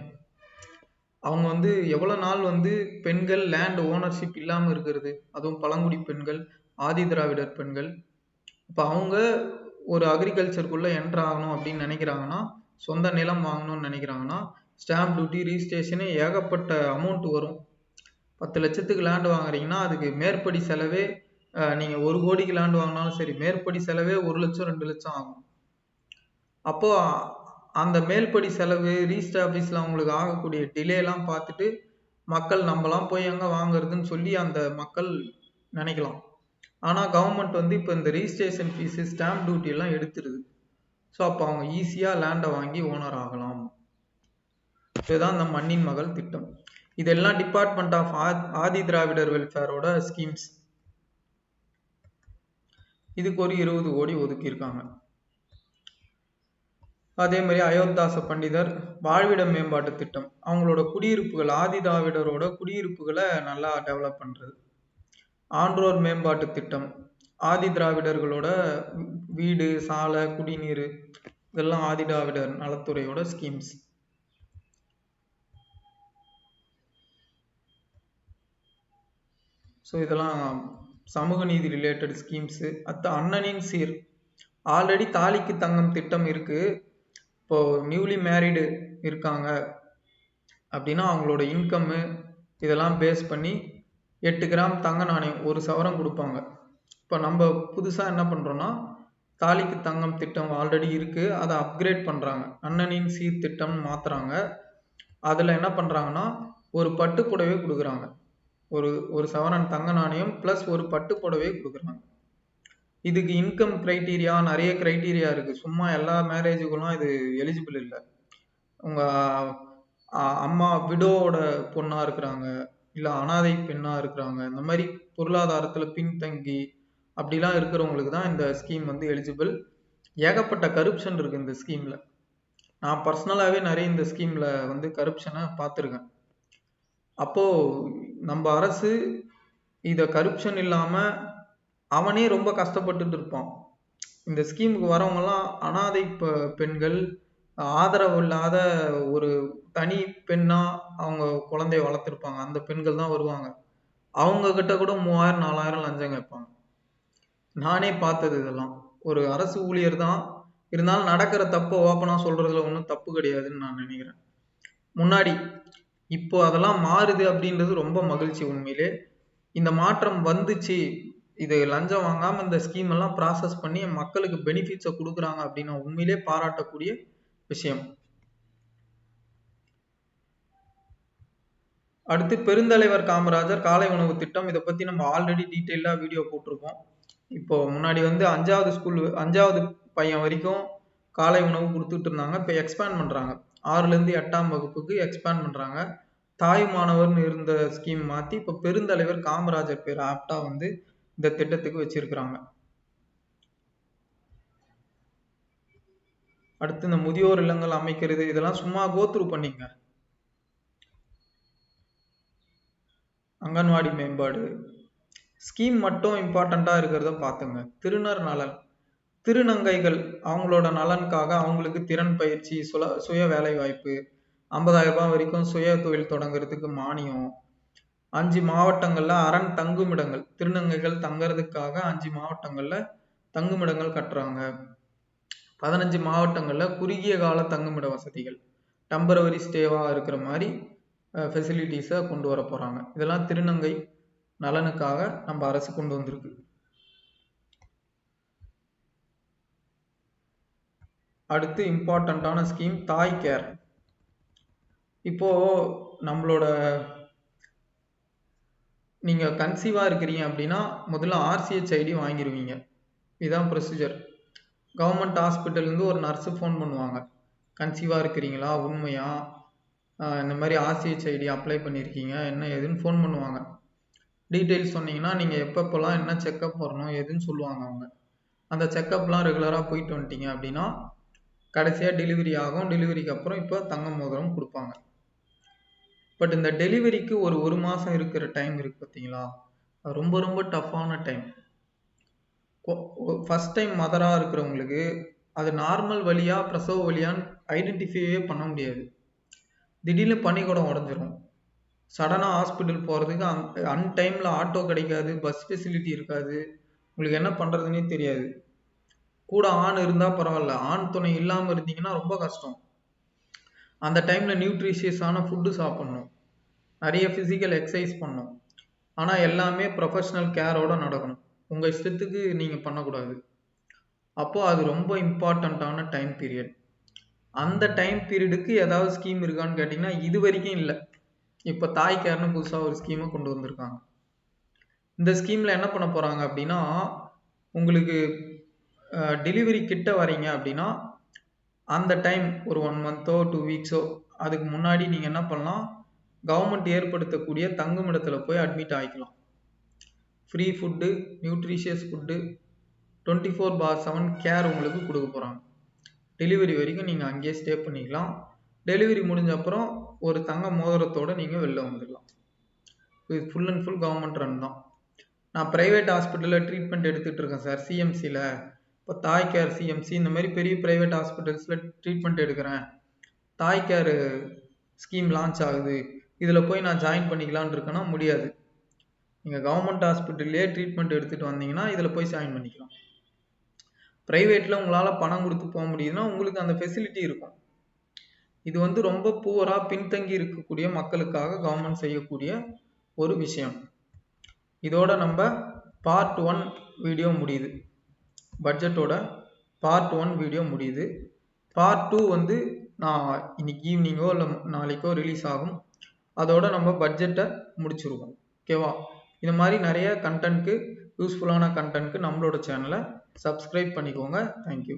அவங்க வந்து எவ்வளவு நாள் வந்து பெண்கள் லேண்ட் ஓனர்ஷிப் இல்லாம இருக்கிறது, அதுவும் பழங்குடி பெண்கள், ஆதி திராவிடர் பெண்கள். இப்போ அவங்க ஒரு அக்ரிகல்ச்சருக்குள்ள என்டர் ஆகணும் அப்படின்னு நினைக்கிறாங்கன்னா, சொந்த நிலம் வாங்கணும்னு நினைக்கிறாங்கன்னா ஸ்டாம்ப் டியூட்டி ரிஜிஸ்ட்ரேஷனே ஏகப்பட்ட அமௌண்ட் வரும். 10 லட்சத்துக்கு லேண்ட் வாங்குறீங்கன்னா அதுக்கு மேற்படி செலவே, நீங்க 1 கோடிக்கு லேண்ட் வாங்கினாலும் சரி, மேற்படி செலவே 1 லட்சம் 2 லட்சம் ஆகும். அப்போ அந்த மேல்படி செலவு ரிஜிஸ்டர் ஆஃபீஸ்ல அவங்களுக்கு ஆகக்கூடிய டிலே எல்லாம் பார்த்துட்டு மக்கள் நம்மலாம் போய் எங்க வாங்குறதுன்னு சொல்லி அந்த மக்கள் நினைக்கலாம். ஆனா கவர்மெண்ட் வந்து இப்போ இந்த ரிஜிஸ்ட்ரேஷன் ஃபீஸ் ஸ்டாம்ப் டியூட்டி எல்லாம் எடுத்துருது. ஸோ அப்போ அவங்க ஈஸியா லேண்டை வாங்கி ஓனர் ஆகலாம். இதுதான் இந்த மண்ணின் மகள் திட்டம். இதெல்லாம் டிபார்ட்மெண்ட் ஆஃப் ஆதி திராவிடர் வெல்ஃபேரோட ஸ்கீம்ஸ். இதுக்கு ஒரு 20 கோடி ஒதுக்கி இருக்காங்க. அதே மாதிரி அயோத்தாச பண்டிதர் வாழ்விட மேம்பாட்டு திட்டம். அவங்களோட குடியிருப்புகள், ஆதி திராவிடரோட குடியிருப்புகளை நல்லா டெவலப் பண்றது. ஆன்றோர் மேம்பாட்டு திட்டம், ஆதி திராவிடர்களோட வீடு, சாலை, குடிநீர், இதெல்லாம் ஆதி திராவிடர் நலத்துறையோட ஸ்கீம்ஸ். ஸோ இதெல்லாம் சமூக நீதி ரிலேட்டட் ஸ்கீம்ஸ். அண்ணனின் சீர். ஆல்ரெடி தாலிக்கு தங்கம் திட்டம் இருக்கு. இப்போ நியூலி மேரிடு இருக்காங்க அப்படின்னா அவங்களோட இன்கம்மு இதெல்லாம் பேஸ் பண்ணி 8 கிராம் தங்க நாணயம் 1 சவரம் கொடுப்பாங்க. இப்போ நம்ம புதுசா என்ன பண்றோம்னா தாலிக்கு தங்கம் திட்டம் ஆல்ரெடி இருக்கு, அதை அப்கிரேட் பண்றாங்க, அண்ணனின் சீர் திட்டம் மாத்துறாங்க. அதுல என்ன பண்றாங்கன்னா ஒரு பட்டு புடவை கொடுக்குறாங்க, ஒரு சவரன் தங்க நாணயம் பிளஸ் ஒரு பட்டு புடவை கொடுக்குறாங்க. இதுக்கு இன்கம் கிரைட்டீரியா, நிறைய கிரைட்டீரியா இருக்கு. சும்மா எல்லா மேரேஜுக்கெல்லாம் இது எலிஜிபிள் இல்லை. உங்க அம்மா விடோவோட பொண்ணா இருக்கிறாங்க, இல்ல அனாதை பெண்ணா இருக்கிறாங்க, இந்த மாதிரி பொருளாதாரத்துல பின்தங்கி அப்படிலாம் இருக்கிறவங்களுக்கு தான் இந்த ஸ்கீம் வந்து எலிஜிபிள். ஏகப்பட்ட கரப்ஷன் இருக்கு இந்த ஸ்கீம்ல. நான் பர்சனலாவே நிறைய இந்த ஸ்கீம்ல வந்து கரப்ஷனை பார்த்துருக்கேன். அப்போ நம்ம அரசு இத கரப்ஷன் இல்லாம அவனே ரொம்ப கஷ்டப்பட்டு இருப்பான். இந்த ஸ்கீமுக்கு வரவங்க எல்லாம் அனாதை பெண்கள், ஆதரவு இல்லாத ஒரு தனி பெண்ணா அவங்க குழந்தைய வளர்த்துருப்பாங்க, அந்த பெண்கள் தான் வருவாங்க. அவங்க கிட்ட கூட 3000 4000 லஞ்சம் கேட்பாங்க. நானே பார்த்தது இதெல்லாம். ஒரு அரசு ஊழியர் தான், இருந்தாலும் நடக்கிற தப்ப ஓப்பனா சொல்றதுல ஒண்ணும் தப்பு கிடையாதுன்னு நான் நினைக்கிறேன். முன்னாடி இப்போ அதெல்லாம் மாறுது அப்படின்றது ரொம்ப மகிழ்ச்சி உண்மையிலே. இந்த மாற்றம் வந்துச்சு, இது லஞ்சம் வாங்காம இந்த ஸ்கீம் எல்லாம் ப்ராசஸ் பண்ணி மக்களுக்கு பெனிஃபிட்ஸை கொடுக்குறாங்க அப்படின்னா உண்மையிலே பாராட்டக்கூடிய விஷயம். அடுத்து பெருந்தலைவர் காமராஜர் காலை உணவு திட்டம். இதை பத்தி நம்ம ஆல்ரெடி டீட்டெயிலா வீடியோ போட்டிருக்கோம். இப்போ முன்னாடி வந்து 5வது பையன் வரைக்கும் காலை உணவு கொடுத்துட்டு இருந்தாங்க. இப்போ எக்ஸ்பேண்ட் பண்றாங்க. 6ல இருந்து 8ஆம் வகுப்புக்கு எக்ஸ்பேண்ட் பண்றாங்க. தாய் மாணவர்னு இருந்த ஸ்கீம் மாத்தி இப்போ பெருந்தலைவர் காமராஜர் பேர் ஆப்டா வந்து இந்த திட்டத்துக்கு வச்சிருக்கிறாங்க. அடுத்து இந்த முதியோர் இல்லங்கள் அமைக்கிறது, இதெல்லாம் சும்மா கோத்ரூ பண்ணிங்க. அங்கன்வாடி மேம்பாடு ஸ்கீம் மட்டும் இம்பார்ட்டண்டா இருக்கிறத பார்த்துங்க. திருநர் நலன், திருநங்கைகள் அவங்களோட நலனுக்காக அவங்களுக்கு திறன் பயிற்சி, சுய வேலை வாய்ப்பு, 50,000 ரூபாய் வரைக்கும் சுய தொழில் தொடங்குறதுக்கு மானியம். 5 மாவட்டங்கள்ல அரண் தங்குமிடங்கள், திருநங்கைகள் தங்கறதுக்காக 5 மாவட்டங்கள்ல தங்குமிடங்கள் கட்டுறாங்க. 15 மாவட்டங்கள்ல குறுகிய கால தங்குமிட வசதிகள், டெம்பரவரி ஸ்டேவா இருக்கிற மாதிரி ஃபெசிலிட்டிஸை கொண்டு வர போறாங்க. இதெல்லாம் திருநங்கை நலனுக்காக நம்ம அரசு கொண்டு வந்திருக்கு. அடுத்து இம்பார்ட்டண்டான ஸ்கீம் தாய் கேர். இப்போ நம்மளோட நீங்க கன்சீவா இருக்கிறீங்க அப்படின்னா முதல்ல RCH ஐடி வாங்கிடுவீங்க. இதுதான் ப்ரொசீஜர். கவர்மெண்ட் ஹாஸ்பிட்டல் இருந்து ஒரு நர்ஸு ஃபோன் பண்ணுவாங்க, கன்சீவா இருக்கிறீங்களா, உண்மையா, இந்த மாதிரி RCH ஐடி அப்ளை பண்ணியிருக்கீங்க, என்ன ஏதுன்னு ஃபோன் பண்ணுவாங்க. டீட்டெயில்ஸ் சொன்னீங்கன்னா நீங்கள் எப்பப்போலாம் என்ன செக்கப் வரணும் எதுன்னு சொல்லுவாங்க அவங்க. அந்த செக்கப்லாம் ரெகுலராக போயிட்டு வந்துட்டீங்க அப்படின்னா கடைசியாக டெலிவரி ஆகும். டெலிவரிக்கு அப்புறம் இப்போ தங்க மோதிரம் கொடுப்பாங்க. பட் இந்த டெலிவரிக்கு ஒரு மாதம் இருக்கிற டைம் இருக்கு பார்த்தீங்களா, அது ரொம்ப ரொம்ப டஃப்பான டைம். ஃபர்ஸ்ட் டைம் மதராக இருக்கிறவங்களுக்கு அது நார்மல் வழியா பிரசவ வழியான்னு ஐடென்டிஃபையே பண்ண முடியாது. திடீர்னு பனிக்கூடம் உடஞ்சிரும். சடனாக ஹாஸ்பிட்டல் போகிறதுக்கு அன்டைமில் ஆட்டோ கிடைக்காது, பஸ் ஃபெசிலிட்டி இருக்காது, உங்களுக்கு என்ன பண்ணுறதுன்னே தெரியாது. கூட ஆண் இருந்தால் பரவாயில்ல, ஆண் துணை இல்லாமல் இருந்தீங்கன்னா ரொம்ப கஷ்டம். அந்த டைமில் நியூட்ரிஷியஸான ஃபுட்டு சாப்பிட்ணும், நிறைய ஃபிசிக்கல் எக்ஸசைஸ் பண்ணணும். ஆனால் எல்லாமே ப்ரொஃபஷ்னல் கேரோட நடக்கணும். உங்கள் இஷ்டத்துக்கு நீங்கள் பண்ணக்கூடாது. அப்போது அது ரொம்ப இம்பார்ட்டண்ட்டான டைம் பீரியட். அந்த டைம் பீரியடுக்கு ஏதாவது ஸ்கீம் இருக்கான்னு கேட்டிங்கன்னா இது வரைக்கும் இல்லை. இப்போ தாய் கேர்னு புதுசாக ஒரு ஸ்கீமை கொண்டு வந்திருக்காங்க. இந்த ஸ்கீமில் என்ன பண்ண போகிறாங்க அப்படின்னா, உங்களுக்கு டெலிவரி கிட்ட வரீங்க அப்படின்னா அந்த டைம் ஒரு 1 மந்த்தோ 2 வீக்ஸோ அதுக்கு முன்னாடி நீங்கள் என்ன பண்ணலாம், கவர்மெண்ட் ஏற்படுத்தக்கூடிய தங்குமிடத்துல போய் அட்மிட் ஆகிக்கலாம். Free food, nutritious food, 24/7 care உங்களுக்கு கொடுக்க போகிறாங்க. டெலிவரி வரைக்கும் நீங்கள் அங்கேயே ஸ்டே பண்ணிக்கலாம். டெலிவரி முடிஞ்ச அப்புறம் ஒரு தங்க மோதிரத்தோடு நீங்கள் வெளில வந்துடலாம். இது full and full government run தான். நான் ப்ரைவேட் ஹாஸ்பிட்டலில் ட்ரீட்மெண்ட் எடுத்துகிட்டு இருக்கேன் சார், சிஎம்சியில். இப்போ தாய் கேர் சிஎம்சி இந்த மாதிரி பெரிய ப்ரைவேட் ஹாஸ்பிட்டல்ஸில் ட்ரீட்மெண்ட் எடுக்கிறேன், தாய் கேர் ஸ்கீம் லான்ச் ஆகுது, இதில் போய் நான் ஜாயின் பண்ணிக்கலான்னு இருக்கேன்னா முடியாது. நீங்கள் கவர்மெண்ட் ஹாஸ்பிட்டல்லே ட்ரீட்மெண்ட் எடுத்துகிட்டு வந்தீங்கன்னா இதில் போய் ஜாயின் பண்ணிக்கலாம். ப்ரைவேட்டில் உங்களால் பணம் கொடுத்து போக முடியுதுன்னா உங்களுக்கு அந்த ஃபெசிலிட்டி இருக்கும். இது வந்து ரொம்ப புவராக பின்தங்கி இருக்கக்கூடிய மக்களுக்காக கவர்மெண்ட் செய்யக்கூடிய ஒரு விஷயம். இதோட நம்ம பார்ட் 1 வீடியோ முடியுது. பட்ஜெட்டோட பார்ட் 1 வீடியோ முடியுது. பார்ட் 2 வந்து நான் இன்னைக்கு ஈவினிங்கோ இல்லை நாளைக்கோ ரிலீஸ் ஆகும். அதோட நம்ம பட்ஜெட்டை முடிச்சிருவோம். ஓகேவா? இந்த மாதிரி நிறைய கண்டென்ட்க்கு, யூஸ்ஃபுல்லான கண்டென்ட்க்கு நம்மளோட சேனலை சப்ஸ்கிரைப் பண்ணிக்கோங்க. தேங்க்யூ.